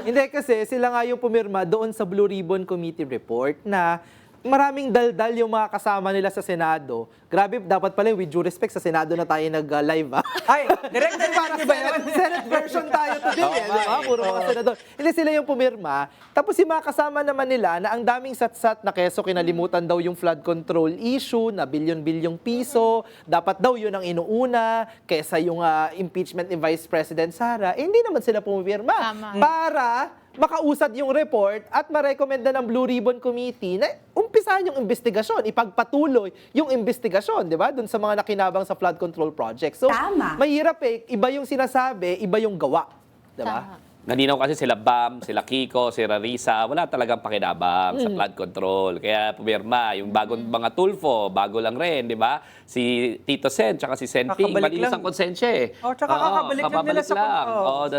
Hindi kasi sila nga yung pumirma doon sa Blue Ribbon Committee report na maraming daldal yung mga kasama nila sa Senado. Grabe, dapat pala with due respect sa Senado na tayo nag-live, ha? Ay, direct na Para ba yun? Senate version tayo today, eh, di ba? Puro mga senador. Hindi sila yung pumirma. Tapos yung mga kasama naman nila na ang daming satsat na keso kinalimutan daw yung flood control issue na bilyon-bilyong piso. Dapat daw yun ang inuuna kesa yung impeachment ni Vice President Sara. Eh, hindi naman sila pumirma. Tama. Para makausad yung report at marekomenda ng Blue Ribbon Committee na umpisahan yung investigasyon, ipagpatuloy yung investigasyon, di ba? Doon sa mga nakinabang sa flood control project. So, mahirap eh. Iba yung sinasabi, iba yung gawa. Di ba? Tama. Naninaw kasi sila Bam, sila Kiko, si Rarisa, wala talagang pakinabang sa flood control. Kaya pumirma, yung bagong mga Tulfo, bago lang rin, di ba? Si Tito Sen, tsaka si Senping, Kakabalik malinis lang. ang konsensya eh. Oh, tsaka kakabalik lang nila sa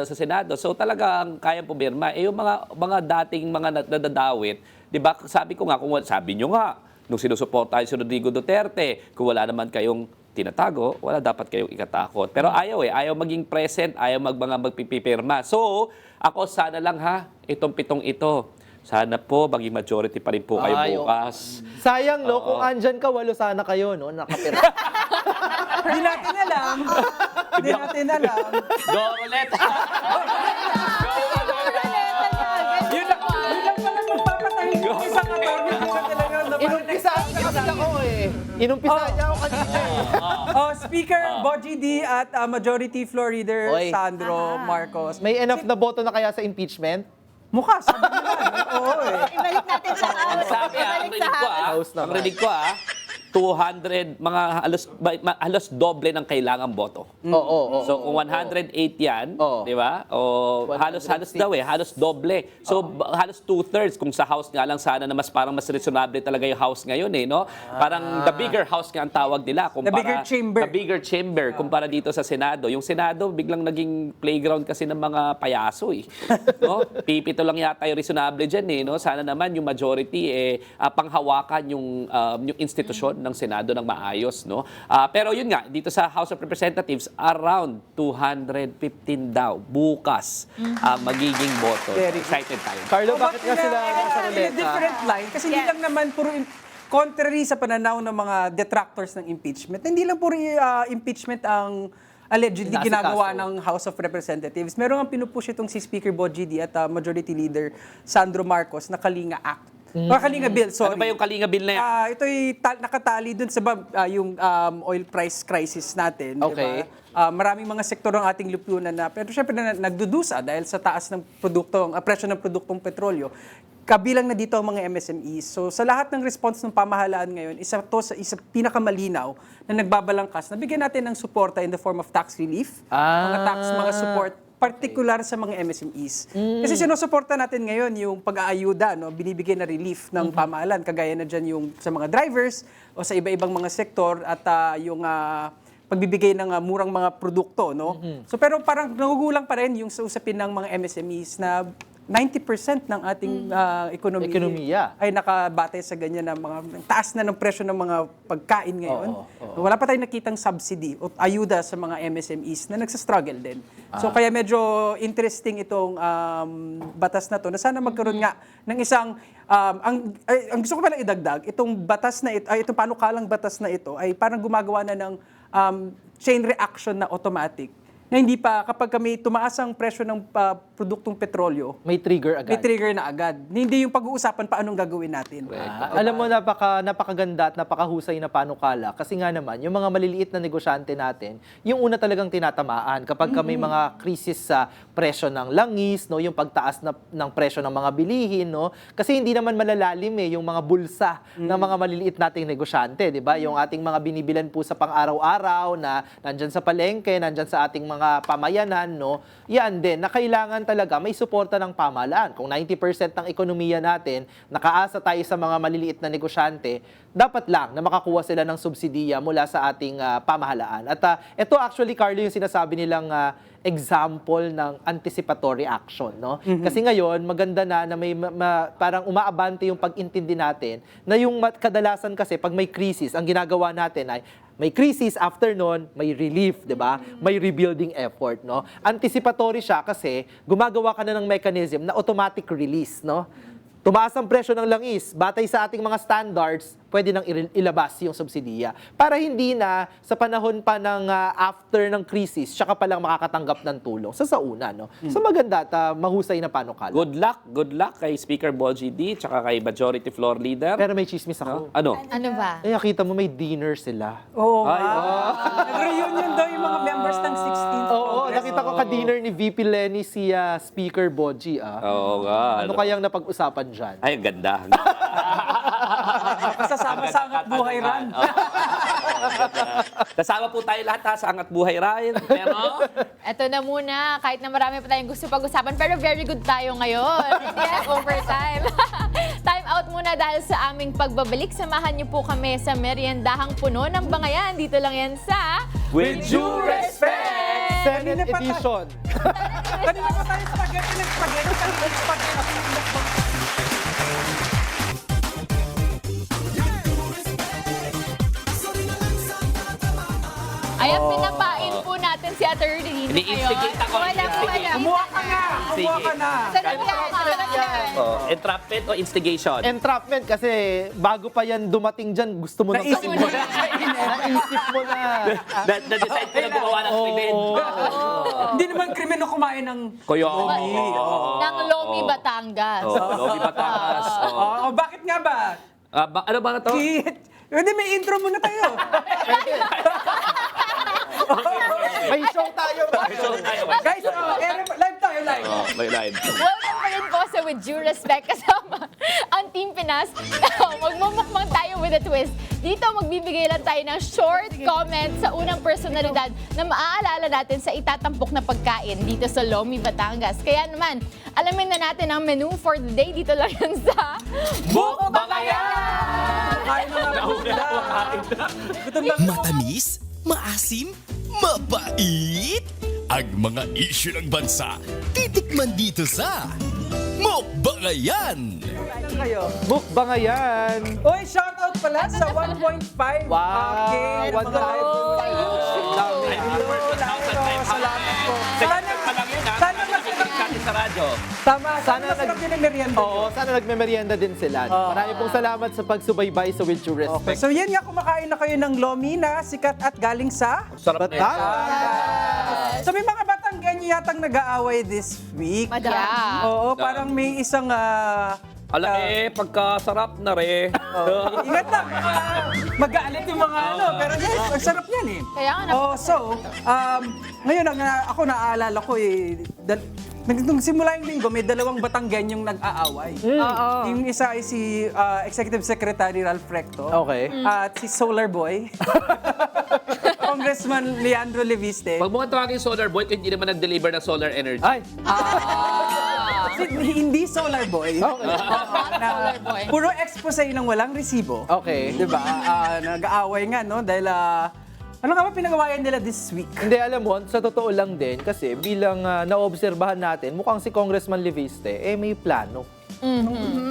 sa Senado. So talagang kaya pumirma. Eh yung mga dating mga nadadawit, di ba? Sabi ko nga, sabi nyo nga, nung sinusuportahan si Rodrigo Duterte, kung wala naman kayong tinatago, wala dapat kayong ikatakot. Pero ayaw maging present, ayaw magpipirma. So, ako sana lang itong pitong ito. Sana po, maging majority pa rin po kayo bukas. Sayang, no? Kung andyan ka, walo sana kayo, no? Nakapira. Hindi natin alam. Hindi natin alam. Go, Roulette! Yun lang pala magpapatahin yung isang attorney. Inumpisaan niya kasi ako eh. Inumpisaan niya ako kanina eh. Oh, Speaker Boji D at Majority Floor Leader Oy. Sandro Marcos. May enough na boto na kaya sa impeachment? Mukha, sabi nila. Oo eh. Ibalik natin sa Ang house. sabi ang Ibalik sa rinig ko house. House naman. ang rinig ko 200, mga halos doble ng kailangan boto. Oo. So kung 108 yan, Oo. di ba? O halos 106. daw halos doble. So halos 2/3 kung sa House nga lang sana na parang mas reasonable talaga yung House ngayon no? Parang the bigger House nga ang tawag nila The bigger chamber. The bigger chamber kumpara dito sa Senado. Yung Senado biglang naging playground kasi ng mga payaso eh. No? Pipito lang yata yung reasonable diyan eh, no? Sana naman yung majority panghawakan yung institusyon ng Senado ng maayos, no? Pero yun nga, dito sa House of Representatives, around 215 daw bukas magiging boto. Very good. Excited tayo. Carlo, bakit nga sila sa In a ruleta? different line. Kasi hindi lang naman puro contrary sa pananaw ng mga detractors ng impeachment. Hindi lang puro impeachment ang allegedly Inasikaso. ginagawa ng House of Representatives. Meron ang pinupush itong si Speaker Boji D at Majority Leader Sandro Marcos na Kalinga Act. Kalinga Bill, sorry. Ano ba yung Kalinga Bill na yan? Ito'y nakatali dun sa yung oil price crisis natin. Okay. Diba? Maraming mga sektor ng ating lipunan pero syempre nagdudusa dahil sa taas ng produkto, presyo ng produktong petrolyo. Kabilang na dito ang mga MSMEs. So sa lahat ng response ng pamahalaan ngayon, isa pinakamalinaw na nagbabalangkas na bigyan natin ng suporta in the form of tax relief, mga support particular sa mga MSMEs. Kasi sinusuporta natin ngayon yung pag-aayuda, no, binibigay na relief ng pamahalaan, kagaya na dyan yung sa mga drivers o sa iba-ibang mga sektor at yung pagbibigay ng murang mga produkto, no. So pero parang nagugulang pa rin yung sa usapin ng mga MSMEs na 90% ng ating ekonomiya ay nakabatay sa ganyan na mga taas na ng presyo ng mga pagkain ngayon. Wala pa tayong nakitang subsidy o ayuda sa mga MSMEs na nagsastruggle din. So kaya medyo interesting itong batas na to na sana magkaroon nga ng isang ang gusto ko palang idagdag, itong batas na ito, itong panukalang batas na ito ay parang gumagawa na ng chain reaction na automatic. Na hindi pa, kapag kami tumaas ang presyo ng produktong petrolyo, May trigger agad. may trigger na agad. Hindi yung pag-uusapan paanong gagawin natin. Alam mo, napakaganda at napakahusay na panukala. Kasi nga naman, yung mga maliliit na negosyante natin, yung una talagang tinatamaan kapag may mga krisis sa presyo ng langis, no, yung pagtaas ng presyo ng mga bilihin, no. Kasi hindi naman malalalim yung mga bulsa ng mga maliliit nating negosyante, di ba? Yung ating mga binibilan po sa pang-araw-araw na nandyan sa palengke, nandyan sa ating mga pamayanan, no, yan din, na kailangan talaga may suporta ng pamahalaan. Kung 90% ng ekonomiya natin, nakaasa tayo sa mga maliliit na negosyante, dapat lang na makakuha sila ng subsidiya mula sa ating pamahalaan. At ito actually, Carlo, yung sinasabi nilang example ng anticipatory action, no? Kasi ngayon, maganda na may parang umaabante yung pag-intindi natin na yung kadalasan kasi pag may crisis, ang ginagawa natin ay may crisis, after nun, may relief, di ba? May rebuilding effort, no? Anticipatory siya kasi gumagawa ka na ng mechanism na automatic release, no? tumaas ang presyo ng langis, batay sa ating mga standards, pwede nang ilabas yung subsidiya. Para hindi na sa panahon pa ng after ng crisis, siya ka palang makakatanggap ng tulong sa una, no? So maganda at mahusay na panukala. Good luck kay Speaker Boji D tsaka kay Majority Floor Leader. Pero may chismis ako. Ano? Ano ba? Eh, nakita mo may dinner sila. Oo Ay, nga. Nag-reunion daw yung mga members ng 16th Oo, Congress. nakita ko ka-dinner ni VP Lenny si Speaker Boji. Oo nga. Ano kayang napag-usapan dyan? Ay, ang ganda. Kasama sa Angat Buhay Ran. Kasama po tayo lahat sa Angat Buhay Ran. Pero, Ito na muna, kahit na marami pa tayong gusto pag-usapan, pero very good tayo ngayon. Yes, overtime. Time out muna dahil sa aming pagbabalik. Samahan niyo po kami sa meriendahang puno ng Bangayan. Dito lang yan sa... with due respect! Senate Kanina pa edition. Kanina pa tayo spaghetti ng spaghetti. Kanina spaghetti. Ayan, pinapain po natin si Atty. Dino Ini-instigate ako. Kumuha ka na! Kumuha ka na! Sarap yan, sarap yan. Entrapment o instigation? Entrapment kasi bago pa yan dumating dyan, gusto mo nang Naisip mo na. Naisip mo na. Na-decide ko na gumawa ng krimen. Hindi naman krimen na kumain ng... Kuya. Ng Lomi, Batangas. Lobi Batangas. Oh, bakit nga ba? Ano ba na to? Hindi, may intro muna tayo. May show tayo. Guys, live tayo, live. May line. Welcome pa rin po sa With Due Respect kasama ang Team Pinas. Magmumukbang tayo with a twist. Dito magbibigay lang tayo ng short comment sa unang personalidad na maaalala natin sa itatampok na pagkain dito sa Lomi, Batangas. Kaya naman, alamin na natin ang menu for the day. Dito lang yan sa Bangayan! Kain na nga po sila. Gutom na. Matamis, maasim, mabait. Ang mga isyu ng bansa, titikman dito sa Mukbangayan. Kayo. Mukbangayan. Uy, shoutout pala sa 1.5. Wow, Okay, 1.5. Dami. Salamat po. Sana masarap Sa radyo. Tama, sana Sana masarap nag- yun ang merienda. Oo, sana nagme-merienda din sila. Maraming pong salamat sa pagsubaybay sa With Due Okay. Respect. So yan nga, kumakain na kayo ng lomi na sikat at galing sa... Sarap na Batangas. So may mga Batanggenyo yatang nag-aaway this week. Yeah. Oo, parang may isang... pagkasarap na re. Ingat lang, mag-aalit yung mga pero yes, ang sarap yan eh. Kaya nga, Ngayon, ako naaalala ko nung simula yung linggo, may dalawang Batanggenyong nag-aaway. Yung isa ay si Executive Secretary Ralph Recto. Okay. At si Solar Boy. Congressman Leandro Leviste. Pag mo tawagin solar boy, kung hindi naman nag-deliver ng solar energy. Ay, Hindi Solar Boy. Solar Boy. Puro expose ng walang resibo. okay. Diba? Nag-aaway nga, no? Dahil, ano nga ba pinagawayan nila this week? Hindi, alam mo, sa totoo lang din, kasi bilang naobserbahan natin, mukhang si Congressman Leviste, may plano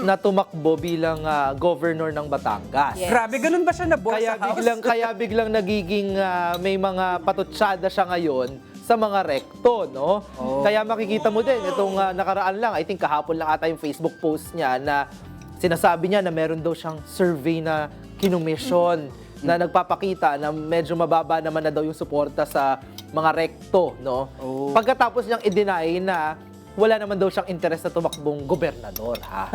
na tumakbo bilang governor ng Batangas. Yes. Grabe, ganun ba siya na-board Kaya sa house? biglang nagiging may mga patutsada siya ngayon sa mga rekto, no? Kaya makikita mo din, itong nakaraan lang, I think kahapon lang ata yung Facebook post niya na sinasabi niya na meron daw siyang survey na kinumisyon na nagpapakita na medyo mababa naman na daw yung suporta sa mga rekto, no? Pagkatapos niyang i-deny na wala naman daw siyang interes na tumakbong gobernador, ha?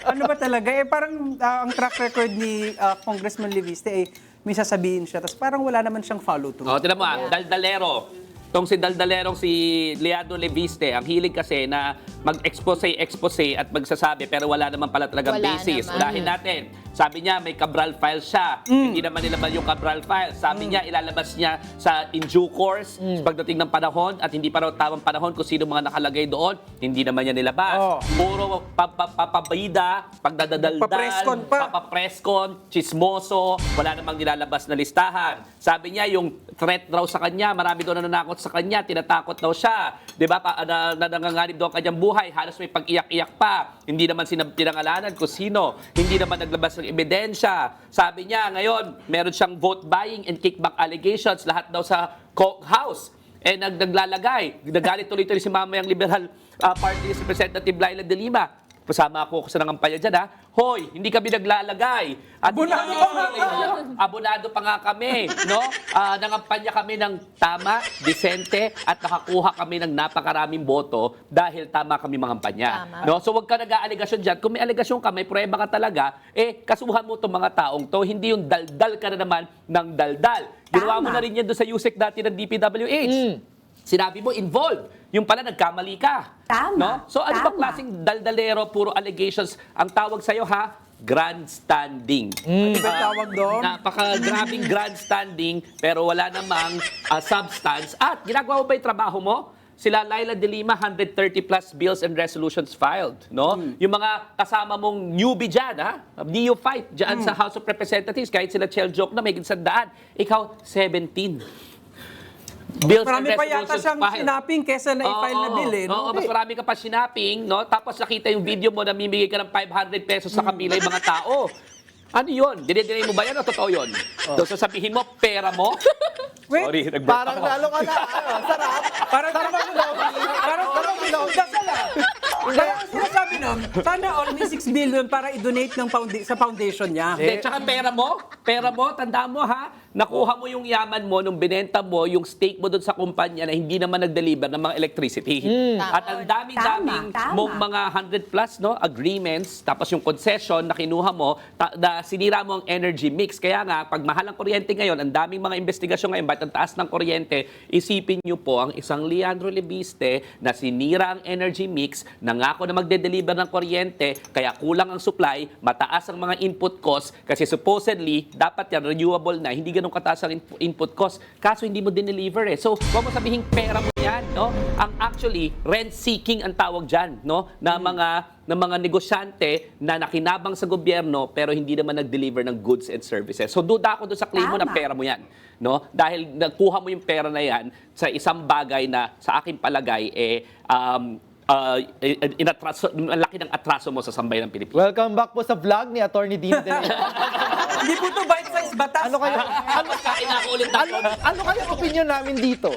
Ano ba talaga? Parang ang track record ni Congressman Leviste, may sasabihin siya, tapos parang wala naman siyang follow-through. Tinan mo Daldalero. Tong si Daldalerong si Leandro Leviste, ang hilig kasi na mag-expose at magsasabi pero wala naman pala talagang Wala basis. naman. Unahin natin, sabi niya may Cabral file siya. Hindi naman nilaban yung Cabral file. Sabi niya ilalabas niya sa in due course pagdating ng panahon at hindi pa raw tamang panahon kung sino mga nakalagay doon. Hindi naman niya nilabas. Puro papabida, pagdadaldal, Papreskon pa. papapreskon, chismoso, wala namang nilalabas na listahan. Sabi niya yung threat raw sa kanya, marami daw nananakot sa kanya, tinatakot daw siya. 'Di ba? Nanganganib daw ang kanyang buhay, halos may pag-iyak-iyak pa. Hindi naman pinangalanan kung sino. Hindi naman naglabas ng ebidensya. Sabi niya, ngayon, meron siyang vote buying and kickback allegations, lahat daw sa House. Naglalagay. Nagalit tuloy-tuloy si mamayang Liberal Party Representative Laila de Lima. kasama ako sa nangampanya dyan, ha? Hoy, hindi kami naglalagay. At Abonado pa nga kayo. Abonado pa nga kami, no? Nangampanya kami ng tama, disente, at nakakuha kami ng napakaraming boto dahil tama kami mangampanya. Tama. No? So wag ka nag-aaligasyon dyan. Kung may aligasyon ka, may prueba ka talaga, kasuhan mo itong mga taong to, hindi yung daldal ka na naman ng daldal. Ginawa mo na rin yan doon sa USEC dati ng DPWH. Sinabi mo, involved. Yung pala, nagkamali ka. Tama. No? So ano ba Tama. klaseng daldalero, puro allegations ang tawag sa'yo, ha? Grandstanding. Ano ba tawag doon? Napaka-grabing grandstanding, pero wala namang substance. At ginagawa mo ba yung trabaho mo? Sila Laila de Lima, 130 plus bills and resolutions filed. No? Yung mga kasama mong newbie dyan, ha? Neophyte dyan sa House of Representatives, kahit sila Chel Joke na may 100, ikaw 17. Bills Marami and pa yata resolutions siyang filed. sinaping kesa na-file na bill, no? Oo, mas marami ka pa sinaping, no? Tapos nakita yung video mo, namimigay ka ng 500 pesos sa kapila yung mga tao. Ano yun? Dinidinay mo ba yan o totoo yun? Doon sasabihin mo, pera mo? Wait, Sorry, nag-burp Parang ako. lalo ka na, sarap. Parang Kaya sinasabi nun, sana all may 6 billion para i-donate sa foundation niya. Hindi, tsaka pera mo, tandaan mo ha, nakuha mo yung yaman mo nung binenta mo yung stake mo doon sa kumpanya na hindi naman nag-deliver ng mga electricity. At ang daming-daming Tama. mong mga 100 plus agreements, tapos yung concession na kinuha mo, na sinira mo ang energy mix. Kaya nga, pag mahal ang kuryente ngayon, ang daming mga investigasyon ngayon, ba't ang taas ng kuryente, isipin nyo po ang isang Leandro Lebiste na sinira ang energy mix, nangako na magde-deliver ng kuryente, kaya kulang ang supply, mataas ang mga input cost, kasi supposedly, dapat yan, renewable na, hindi ganun kataas ang input cost. Kaso hindi mo dineliver eh. So, huwag mo sabihin pera mo yan, no? Ang actually, rent-seeking ang tawag dyan, no? Na mga negosyante na nakinabang sa gobyerno pero hindi naman nag-deliver ng goods and services. So, duda ako doon sa claim mo na Tama. pera mo yan, no? Dahil nagkuha mo yung pera na yan sa isang bagay na sa aking palagay, ang laki ng atraso mo sa sambayan ng Pilipinas. Welcome back po sa vlog ni Atty. Dino De Leon. Hindi po to bite-size batas. Ano kaya, Kain ako ulit ano kaya opinion namin dito?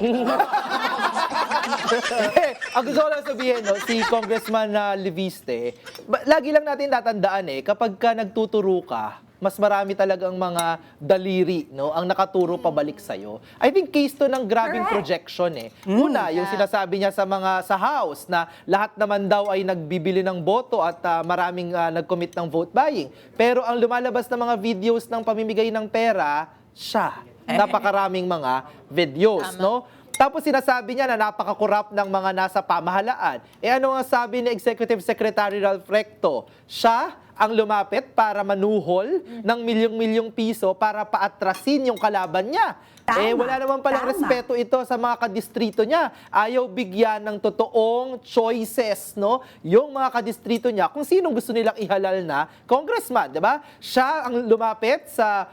Ang gusto ko lang sabihin, no, si Congressman Leviste, lagi lang natin tatandaan kapag ka nagtuturo ka, mas marami talagang mga daliri, no, ang nakaturo pabalik sa'yo. I think case to ng grabing projection Una, yung sinasabi niya sa House na lahat naman daw ay nagbibili ng boto at maraming nag-commit ng vote buying. Pero ang lumalabas na mga videos ng pamimigay ng pera, siya. Napakaraming mga videos, no? Tapos sinasabi niya na napaka-corrupt ng mga nasa pamahalaan. Ano nga sabi ni Executive Secretary Ralph Recto? Siya ang lumapit para manuhol ng milyong-milyong piso para paatrasin yung kalaban niya. Tama. Wala naman palang Tama. respeto ito sa mga kadistrito niya. Ayaw bigyan ng totoong choices, no? Yung mga kadistrito niya, kung sinong gusto nilang ihalal na congressman, di ba? Siya ang lumapit sa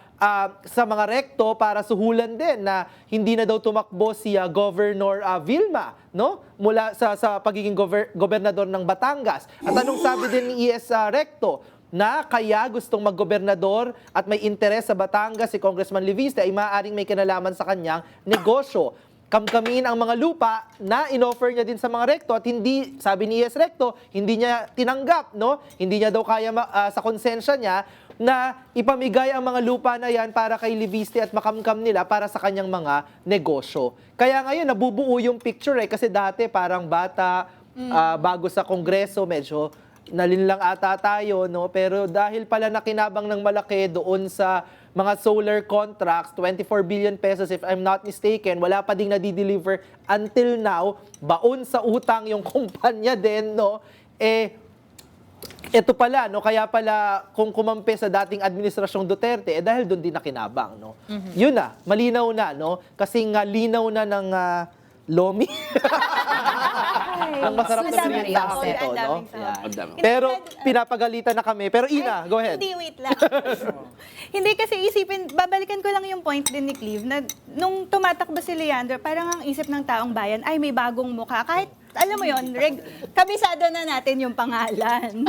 mga rekto para suhulan din na hindi na daw tumakbo si Governor Vilma, no? Mula sa pagiging gobernador ng Batangas. At anong sabi din ni ES Recto? Na kaya gustong maggobernador at may interes sa Batangas si Congressman Leviste ay maaaring may kinalaman sa kanyang negosyo. Kamkamin ang mga lupa na inoffer niya din sa mga rekto at hindi, sabi ni ES Recto, hindi niya tinanggap, no? Hindi niya daw kaya sa konsensya niya na ipamigay ang mga lupa na yan para kay Leviste at makamkam nila para sa kanyang mga negosyo. Kaya ngayon, nabubuo yung picture kasi dati parang bata, bago sa Kongreso, medyo nalinlang ata tayo, no? Pero dahil pala nakinabang ng malaki doon sa mga solar contracts, 24 billion pesos if I'm not mistaken, wala pa ding nadi-deliver until now, baon sa utang yung kumpanya din, no? Ito pala, no? Kaya pala kung kumampi sa dating administrasyong Duterte, dahil doon din nakinabang, no? Yun na, malinaw na, no? Kasi nga linaw na ng lomi. Ang masarap na Madaming pinita sahog, ito, ang no? daming sahog. Yan. Ang dami. Pero pinapagalitan na kami. Pero Ina, go ahead. Hindi, wait lang. Hindi kasi isipin, babalikan ko lang yung point din ni Cleve na nung tumatakbo si Leandro, parang ang isip ng taong bayan, ay may bagong mukha. Kahit, alam mo yon, kabisado na natin yung pangalan.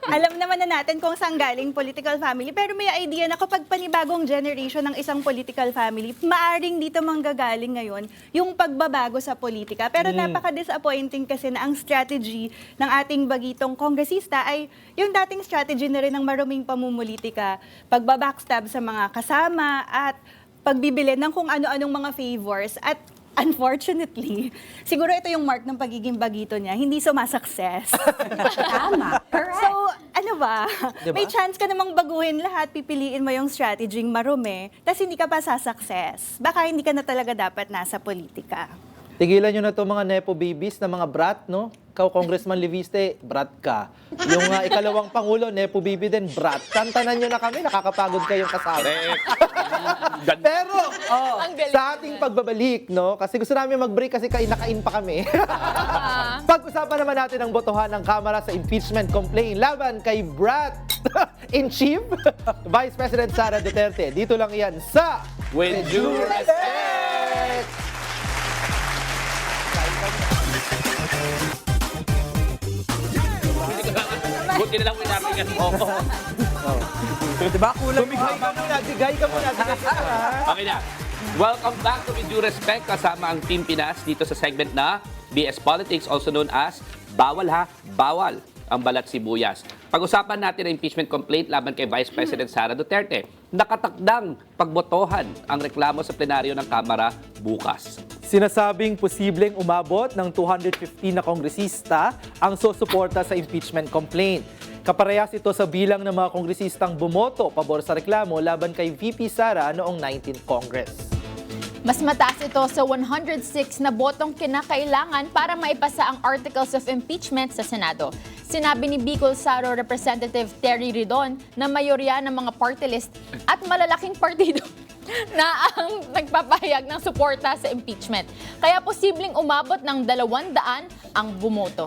Alam naman na natin kung saan galing political family, pero may idea na kapag panibagong generation ng isang political family, maaring dito manggagaling ngayon yung pagbabago sa politika. Pero napaka-disappointing kasi na ang strategy ng ating bagitong kongresista ay yung dating strategy na rin ng maruming pamumulitika, pagbabackstab sa mga kasama at pagbibili ng kung ano-anong mga favors at unfortunately, siguro ito yung mark ng pagiging bagito niya, hindi sumasakses. Tama. Correct. So, ano ba? Diba? May chance ka namang baguhin lahat, pipiliin mo yung strategy marumi, tapos hindi ka pa sasucess. Baka hindi ka na talaga dapat nasa politika. Tigilan nyo na to mga nepo babies na mga brat, no? Ikaw, Congressman Leviste, brat ka. Yung ikalawang Pangulo, nepo baby din, brat. Tantanan nyo na kami, nakakapagod kayong kasama. Pero, sa ating pagbabalik, no? Kasi gusto namin mag-break kasi nakain pa kami. Pag-usapan naman natin ang botohan ng Kamara sa impeachment complaint laban kay Brat in Chief, Vice President Sara Duterte. Dito lang yan sa With due respect! Buti na lang may natin Diba kulang Bumigay ka muna, digay ka muna. Okay na. Welcome back to With Due Respect kasama ang Team Pinas dito sa segment na BS Politics, also known as Bawal Ha, Bawal ang Balat Sibuyas. Pag-usapan natin ang impeachment complaint laban kay Vice President Sara Duterte. Nakatakdang pagbotohan ang reklamo sa plenaryo ng Kamara bukas. Sinasabing posibleng umabot ng 215 na kongresista ang susuporta sa impeachment complaint. Kaparehas ito sa bilang ng mga kongresistang bumoto pabor sa reklamo laban kay VP Sara noong 19th Congress. Mas mataas ito sa 106 na botong kinakailangan para maipasa ang Articles of Impeachment sa Senado. Sinabi ni Bicol Saro Representative Terry Ridon na mayorya ng mga party list at malalaking partido na ang nagpapahayag ng suporta sa impeachment. Kaya posibleng umabot ng 200 ang bumoto.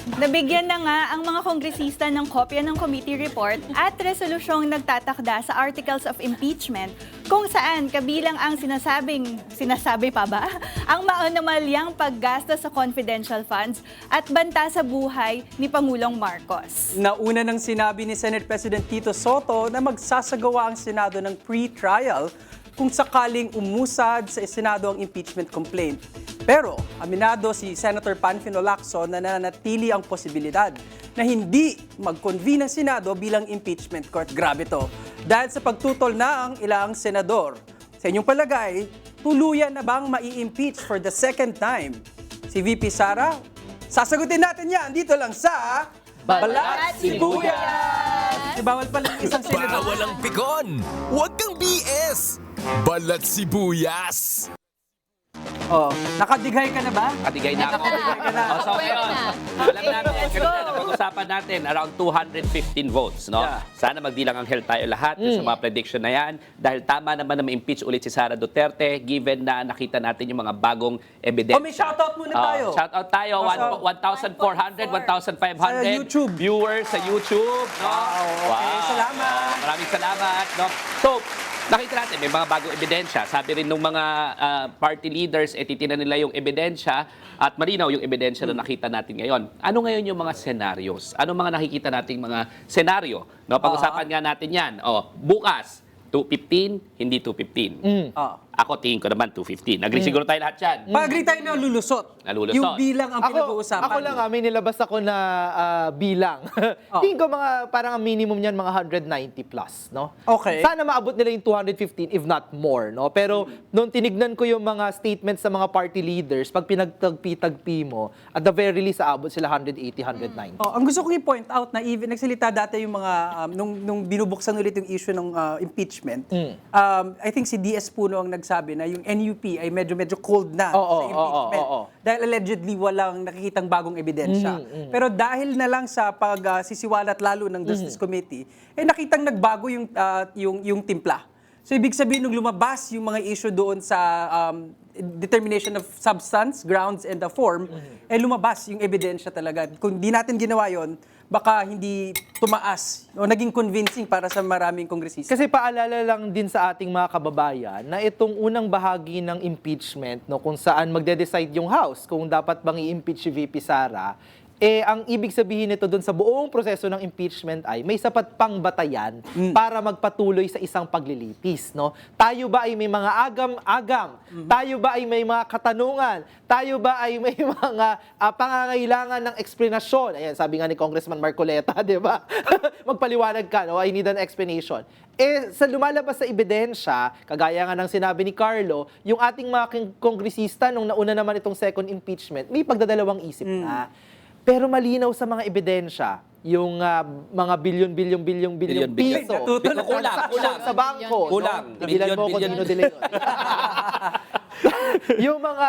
Nabigyan na nga ang mga kongresista ng kopya ng committee report at resolusyong nagtatakda sa Articles of Impeachment kung saan kabilang ang sinasabi pa ba, ang maanomalyang paggasta sa confidential funds at banta sa buhay ni Pangulong Marcos. Nauna nang sinabi ni Senate President Tito Soto na magsasagawa ang Senado ng pre-trial kung sakaling umusad sa Senado ang impeachment complaint. Pero aminado si Senator Panfilo Lacson na nananatili ang posibilidad na hindi mag-convene ang Senado bilang impeachment court. Grabe to. Dahil sa pagtutol na ang ilang senador. Sa inyong palagay, tuluyan na bang mai-impeach for the second time si VP Sara? Sasagutin natin yan dito lang sa Balat Sibuyas! Bawal pala isang senador. Bawal ang pikon! Huwag kang BS! Balat Sibuyas! Oh, nakadigay ka na ba? Katigay na ako. So ngayon, alam natin, kanina napag-usapan natin around 215 votes, no? Yeah. Sana magdilang ang health tayo lahat sa mga prediction na yan. Dahil tama naman na ma-impeach ulit si Sara Duterte, given na nakita natin yung mga bagong ebidensya. Oh, may shoutout muna tayo. Shoutout tayo, 1,400, 1,500 Sa YouTube. viewers sa YouTube. No? Okay, salamat. Maraming salamat. No? So, nakita natin, may mga bagong ebidensya. Sabi rin ng mga party leaders, titinan nila yung ebidensya at malinaw yung ebidensya na nakita natin ngayon. Ano ngayon yung mga scenarios? Ano mga nakikita nating mga senaryo? No, pag-usapan nga natin yan. Bukas, 215, hindi 215. Ako tingin ko naman 215. Agree siguro tayo lahat yan. Pag-agree tayo na lulusot. Nalulusot. Yung bilang ang pinag-uusapan. Ako lang, may nilabas ako na bilang. Tingin ko parang ang minimum niyan mga 190 plus, no? Okay. Sana maabot nila yung 215 if not more, no? Pero nung tinignan ko yung mga statements sa mga party leaders, pag pinagtagpi-tagpi mo, at the very least aabot sila 180, 190. Ang gusto kong i-point out na even nagsalita dati yung mga nung binubuksan ulit yung issue ng impeachment. I think si DS Puno ang nagsabi na yung NUP ay medyo cold na sa impeachment. Dahil allegedly walang nakikitang bagong ebidensya. Pero dahil na lang sa pagsisiwalat lalo ng Justice Committee, nakitang nagbago yung timpla. So ibig sabihin nung lumabas yung mga issue doon sa determination of substance, grounds, and the form, lumabas yung ebidensya talaga. Kung di natin ginawa yon, baka hindi tumaas o naging convincing para sa maraming kongresista. Kasi paalala lang din sa ating mga kababayan na itong unang bahagi ng impeachment, no, kung saan magde-decide yung House kung dapat bang i-impeach si VP Sara, ang ibig sabihin nito dun sa buong proseso ng impeachment ay may sapat pang batayan para magpatuloy sa isang paglilitis, no? Tayo ba ay may mga agam-agam? Tayo ba ay may mga katanungan? Tayo ba ay may mga pangangailangan ng eksplanasyon? Ayan, sabi nga ni Congressman Marcoleta, di ba? Magpaliwanag ka, no? I need an explanation. Sa lumalabas sa ebidensya, kagaya nga ng sinabi ni Carlo, yung ating mga kongresista nung nauna naman itong second impeachment, may pagdadalawang isip na. Pero malinaw sa mga ebidensya, yung mga bilyon piso Kulang. sa bangko. Kulang. No? Tigilan mo ko, Dino De Leon. Yung mga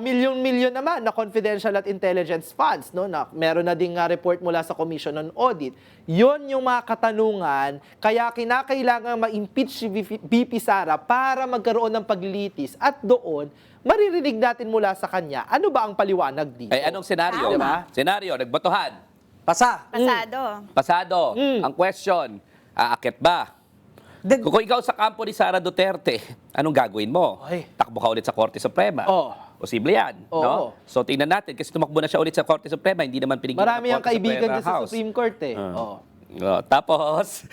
milyon naman na confidential at intelligence funds, no, na meron na ding report mula sa Commission on Audit. Yon yung mga katanungan, kaya kinakailangan ma-impeach si VP Sara para magkaroon ng paglilitis at doon maririnig natin mula sa kanya ano ba ang paliwanag dito. Ay, anong senaryo? Diba? Senaryo, nagbotohan. Pasado. Pasado. Ang question, aakit ba? Kung ikaw sa kampo ni Sara Duterte, anong gagawin mo? Ay. Takbo ka ulit sa Korte Suprema. Oo. Posible yan. Oo. No? So tingnan natin, kasi tumakbo na siya ulit sa Korte Suprema, hindi naman pinigilan Marami ng ang Korte kaibigan Suprema dyan sa House. Supreme Court eh. Oo. Tapos,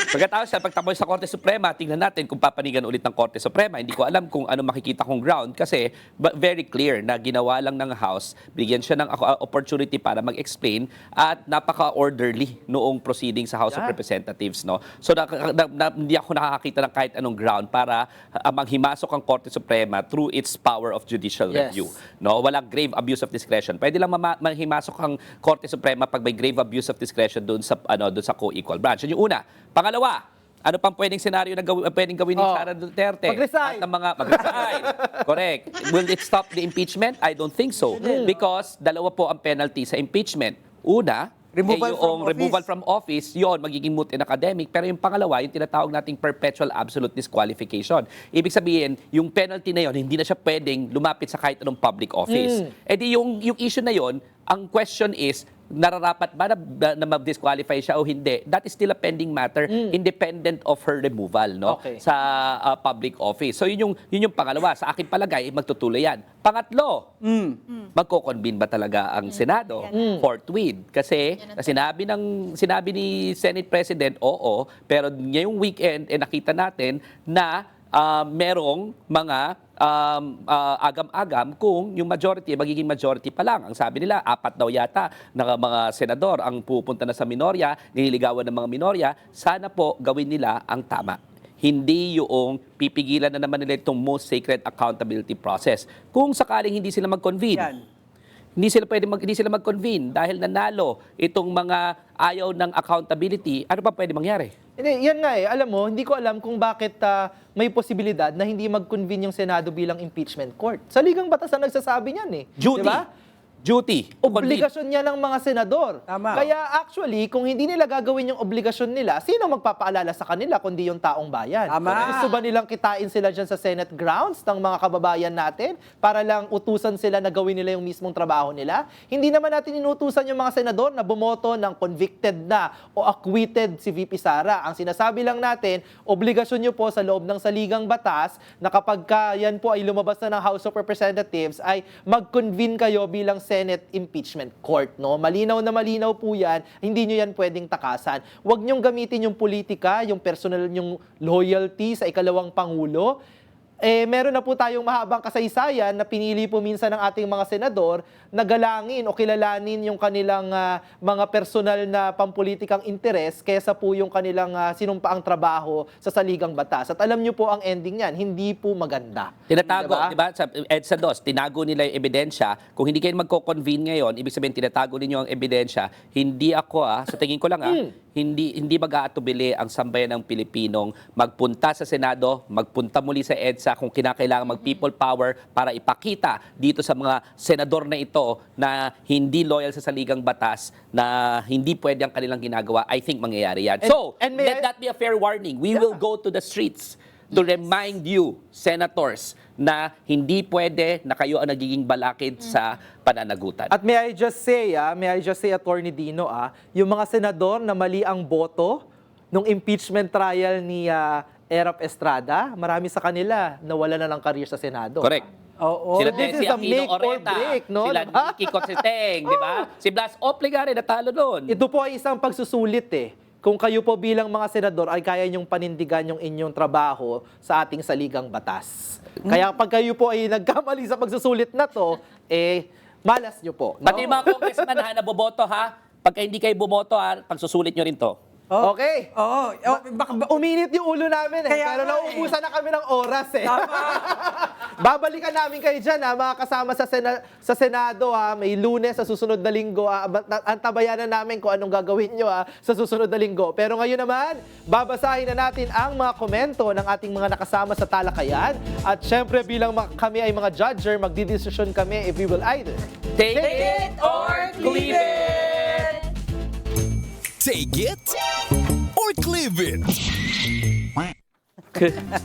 pagkatapos siya, pagtaboy sa Korte Suprema, tingnan natin kung papanigan ulit ng Korte Suprema. Hindi ko alam kung ano makikita kong ground kasi very clear na ginawa lang ng House, bigyan siya ng opportunity para mag-explain at napaka-orderly noong proceeding sa House of Representatives. No? So hindi ako nakakakita ng kahit anong ground para manghimasok ang Korte Suprema through its power of judicial review. No? Walang grave abuse of discretion. Pwede lang manghimasok ang Korte Suprema pag may grave abuse of discretion doon sa co-equal branch. Yun yung una. Pangalawa, ano pang pwedeng senaryo na pwedeng gawin ni Sara Duterte? Mag-resign. At ang mga mag-resign. Correct. Will it stop the impeachment? I don't think so. Because dalawa po ang penalty sa impeachment. Una, removal from office, yon magiging moot in academic. Pero yung pangalawa, yung tinatawag nating perpetual absolute disqualification. Ibig sabihin, yung penalty na yon, hindi na siya pwedeng lumapit sa kahit anong public office. E di yung issue na yon, ang question is, nararapat ba na mag-disqualify siya o hindi? That is still a pending matter, independent of her removal, no? Okay. Sa public office. So yun yung pangalawa. Sa akin palagay, magtutuloy yan. Pangatlo, magko-convene ba talaga ang Senado forthwith? Kasi sinabi ni Senate President, oo, pero ngayong weekend nakita natin na merong mga agam-agam kung yung majority, magiging majority pa lang. Ang sabi nila, 4 daw yata na mga senador ang pupunta na sa minorya, nililigawan ng mga minorya. Sana po gawin nila ang tama. Hindi yung pipigilan na naman nila itong most sacred accountability process. Kung sakaling hindi sila mag-convene, hindi sila mag-convene dahil nanalo itong mga ayaw ng accountability, ano pa pwede mangyari? Hindi, yan nga alam mo, hindi ko alam kung bakit may posibilidad na hindi mag-convene yung Senado bilang impeachment court. Sa Ligang Batas na nagsasabi niyan eh. Duty. Diba? Duty. Obligasyon niya ng mga senador. Tama. Kaya actually, kung hindi nila gagawin yung obligasyon nila, sino magpapaalala sa kanila kundi yung taong bayan? Tama. Gusto ba nilang kitain sila dyan sa Senate grounds ng mga kababayan natin para lang utusan sila na gawin nila yung mismong trabaho nila? Hindi naman natin inutusan yung mga senador na bumoto ng convicted na o acquitted si VP Sara. Ang sinasabi lang natin, obligasyon nyo po sa loob ng saligang batas na kapag yan po ay lumabas na ng House of Representatives ay mag-convene kayo bilang Senate Impeachment Court, no? Malinaw na malinaw po yan, hindi nyo yan pwedeng takasan. Huwag nyong gamitin yung politika, yung personal nyong loyalty sa ikalawang Pangulo. Meron na po tayong mahabang kasaysayan na pinili po minsan ng ating mga senador na galangin o kilalanin yung kanilang mga personal na pampolitikang interes kaysa po yung kanilang sinumpaang trabaho sa saligang batas. At alam nyo po ang ending niyan, hindi po maganda. Tinatago, di ba? Sa EDSA 2, tinago nila yung ebidensya. Kung hindi kayo magko-convene ngayon, ibig sabihin tinatago ninyo ang ebidensya. Hindi ako, sa tingin ko lang, hindi mag-aatubili ang sambayan ng Pilipinong magpunta sa Senado, magpunta muli sa EDSA kung kinakailangan mag-people power para ipakita dito sa mga senador na ito na hindi loyal sa saligang batas, na hindi pwede ang kanilang ginagawa. I think mangyayari yan. Let that be a fair warning. We will go to the streets to remind you, senators, na hindi pwede na kayo ang nagiging balakid sa pananagutan. At may I just say, Attorney Dino, yung mga senador na mali ang boto nung impeachment trial ni Erap Estrada, marami sa kanila nawala na ng career sa Senado. Correct. Oo. Sila This is Tessie a make Aquino or Oreta, break, no? sila Diba? Nikki Cositeng, di ba? Si Blas Opligare natalo doon. Ito po ay isang pagsusulit eh. Kung kayo po bilang mga senador ay kaya niyong panindigan yung inyong trabaho sa ating saligang batas. Kaya pag kayo po ay nagkamali sa pagsusulit na to, malas niyo po. No? Pati mga congressman ha, naboboto ha. Pagka hindi kayo bumoto ha, pagsusulit nyo rin to. Okay. Oo. Uminit yung ulo namin eh. Kaya Pero nga nauubusan na kami ng oras eh. Tama. Babalikan namin kayo dyan ha, mga kasama sa Senado ha. May Lunes sa susunod na linggo. Antabayanan namin kung anong gagawin nyo ha, sa susunod na linggo. Pero ngayon naman, babasahin na natin ang mga komento ng ating mga nakasama sa talakayan. At syempre bilang kami ay mga judger, magdidesisyon kami if we will either Take it or leave it! Take it or leave it.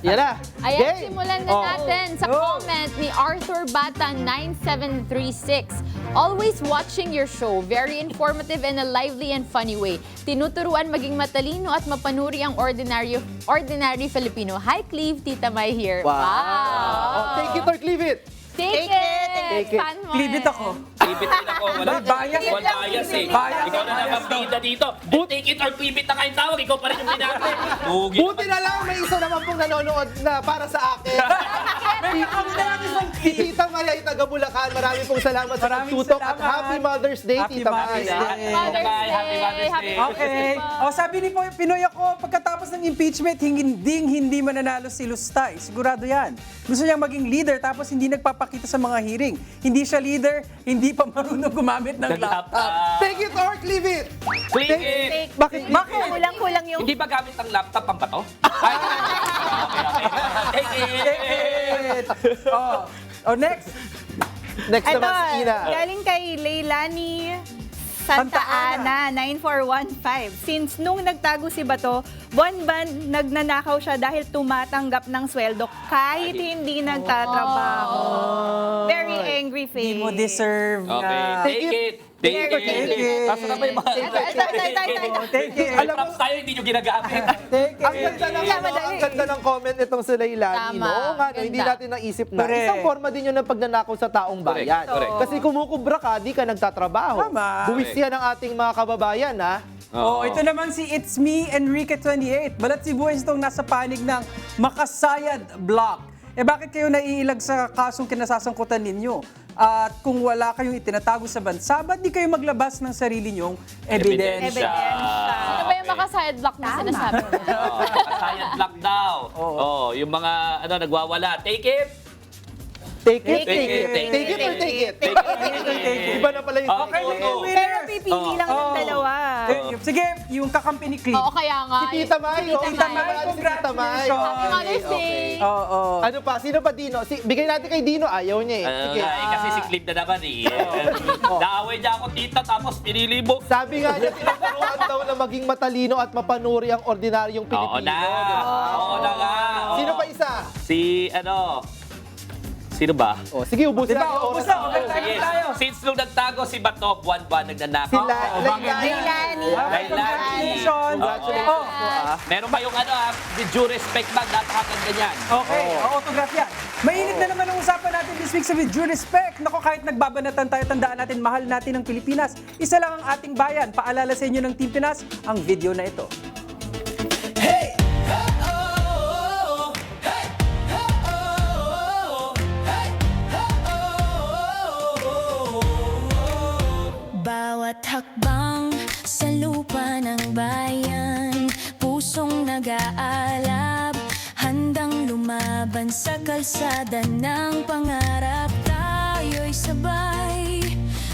Yan na. Ayan, Game. simulan na natin sa comment ni Arthur Bata 9736. Always watching your show. Very informative in a lively and funny way. Tinuturuan maging matalino at mapanuri ang ordinary Filipino. Hi, Cleve. Tita Mai here. Wow. Oh, take it or leave it. Take it! Take it. Fan mo Leave it ako. Leave it din ako. Walang Bias. walang bias eh. Bias. Ikaw na naman bida dito. Take it or leave it na kayong tawag. Ikaw pa rin yung binati. Buti na lang may isa naman pong nanonood na para sa akin. Si Tita May ay taga Bulacan. Marami pong salamat sa Maraming pagtutok at salamat. Happy Mother's Day, Happy Tita May. Mother's Day. Mother's Bye. Happy Mother's Happy Day. Okay. O sabi ni Pinoy ako, pagkatapos ng impeachment, hindi mananalo si Lustay. Sigurado yan. Gusto niyang maging leader tapos hindi nagpapakita sa mga hearing. Hindi siya leader, hindi pa marunong gumamit ng laptop. Take it or leave it. Leave it! Bakit? Kulang-kulang yung... Hindi ba gamit ang laptop ang bato? Ay, okay. Take it! Oh, next. Next Ito, naman si Ina. galing kay Leilani Santa Ana, 9415. Since nung nagtago si Bato, buwan-buwan nagnanakaw siya dahil tumatanggap ng sweldo kahit hindi nagtatrabaho. Very angry face. Hindi mo deserve Okay, na. take it! Take it! Asa na ba yung mga... Take it. Alam mo, tayo hindi nyo ginagamit. Ang ganda ng, ang ganda ng comment itong si Leilani. Tama. No? Nga, no, hindi Ganda. natin naisip na. Correct. Isang forma din yun ng pagnanakaw sa taong bayan. Correct. Kasi kumukubra ka, di ka nagtatrabaho. Tama. Buwis yan ng ating mga kababayan, ha? Oh, ito naman si It's Me, Enrique 28. Balat si Buwes itong nasa panig ng Makasayad Block. Bakit kayo naiilag sa kasong kinasasangkutan ninyo? At kung wala kayong itinatago sa bansa, ba't di kayo maglabas ng sarili nyong ebidensya? Sino ba yung makasayad block na sinasabi mo? Kasayad block daw. Oh, yung mga nagwawala. Take it! Take it, Take it. Take it or take it? Take it. Iba na pala yung Okay, take it. may Pero winners. pipili lang ng dalawa. Sige, yung kakampi ni Cleve. Oo, kaya nga. Si Tita May, oh. Tita May, Si Tita May. congratulations. Happy Mother's Day! Oo. Ano pa? Sino pa, Dino? Bigay natin kay Dino. Ayaw niya eh. Sige. Kasi si Clip na naman eh. Naaway niya ako tita tapos pinilibo. Sabi nga niya, tinuturuan daw na maging matalino at mapanuri ang ordinaryong Oo Pilipino. na. Diba? Oo na nga. Sino pa isa? Sino ba? Oh, sige, ubusin Diba, natin yung ubus oras. na, ubus na. Sige, since nung nagtago si Bato, buwan-buwan nagnanakaw. Sila, Leilani. Congratulations. Congratulations po, ah. Meron ba yung with due respect bag, napakaganda niyan. Okay, autograph yan. Mainit na naman ang usapan natin this week sa With Due Respect. Naku, kahit nagbabanatan tayo, tandaan natin, mahal natin ang Pilipinas. Isa lang ang ating bayan. Paalala sa inyo ng Team Pinas, ang video na ito. Bawat hakbang sa lupa ng bayan, pusong nag-aalab, handang lumaban sa kalsada ng pangarap. Tayo'y sabay,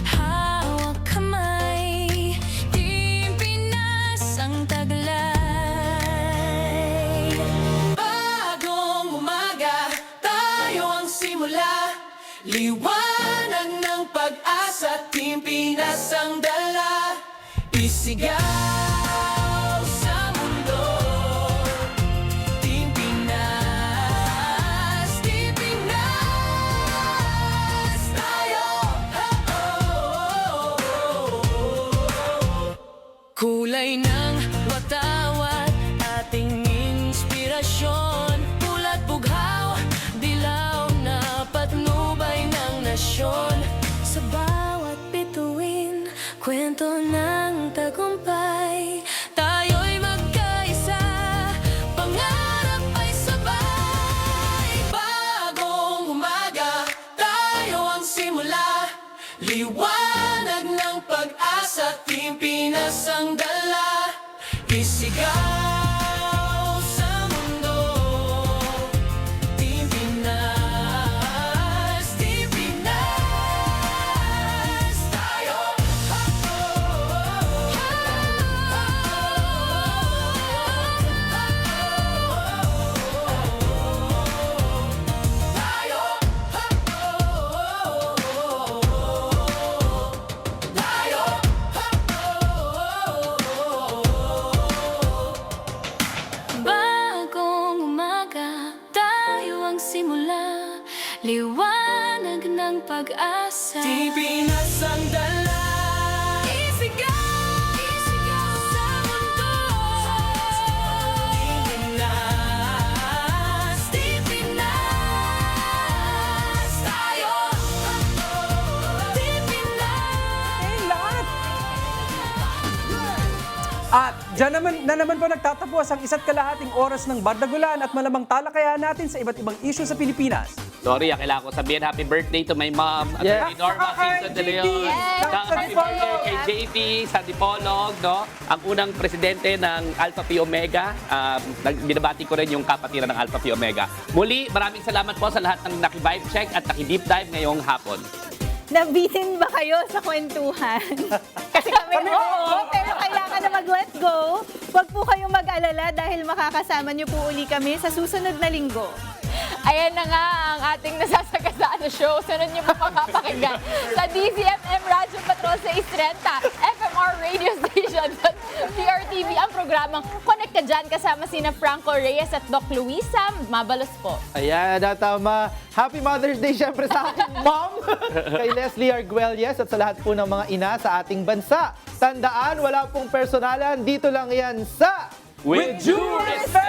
hawak kamay, Team Pinas ang taglay. Bagong umaga, tayo ang simula, liwanag ng pag-asa, Team Pinas ang dala, isigaw sa mundo. Team Pinas, tayo. Kulay ng watawat, ating inspirasyon, mulat bughaw, dilaw na patnubay. kwento ng tagumpay. Tayo'y magkaisa, pangarap ay sabay. Bagong umaga, tayo ang simula. Liwanag ng pag-asa, Team Pinas ang dala. Isigaw sa mundo, Team Pinas, Team Pinas. Tayo, bagong umaga, tayo ang simula. Liwanag ng pag-asa, Team Pinas ang dala. Isigaw sa mundo, Team Pinas, Team Pinas. Tayo, Team Pinas. lahat. At dyan naman po nagtatapos ang isa't kalahating oras ng Bardagulan at malamang talakayan natin sa iba't ibang issue sa Pilipinas. Sorry, kailangan ko sabihin happy birthday to my mom, Yes. Atty. Norma Saka kay Quinto de Leon. JP. Saka Sa happy Dipolog. birthday kay JP sa Dipolog, no? Ang unang presidente ng Alpha Phi Omega. Binabati ko rin yung kapatiran ng Alpha Phi Omega. Muli, maraming salamat po sa lahat ng naki-vibe check at naki-deep dive ngayong hapon. Nabitin ba kayo sa kwentuhan? Kasi kami, oo, pero kailangan na mag-let go. Huwag po kayong mag-alala dahil makakasama niyo po uli kami sa susunod na linggo. Ayan na nga ang ating nasasagasaan na show. Sunod niyo po makapakinggan sa DZMM Radyo Patrol sa 630, FMR Radio Station, PRTV ang programang Connect Ka Dyan kasama sina Franco Reyes at Doc Luisa Mabalos po. Ayan, tama. Happy Mother's Day syempre sa aking mom, kay Leslie Arguelles at sa lahat po ng mga ina sa ating bansa. Tandaan, wala pong personalan, dito lang yan sa With due respect!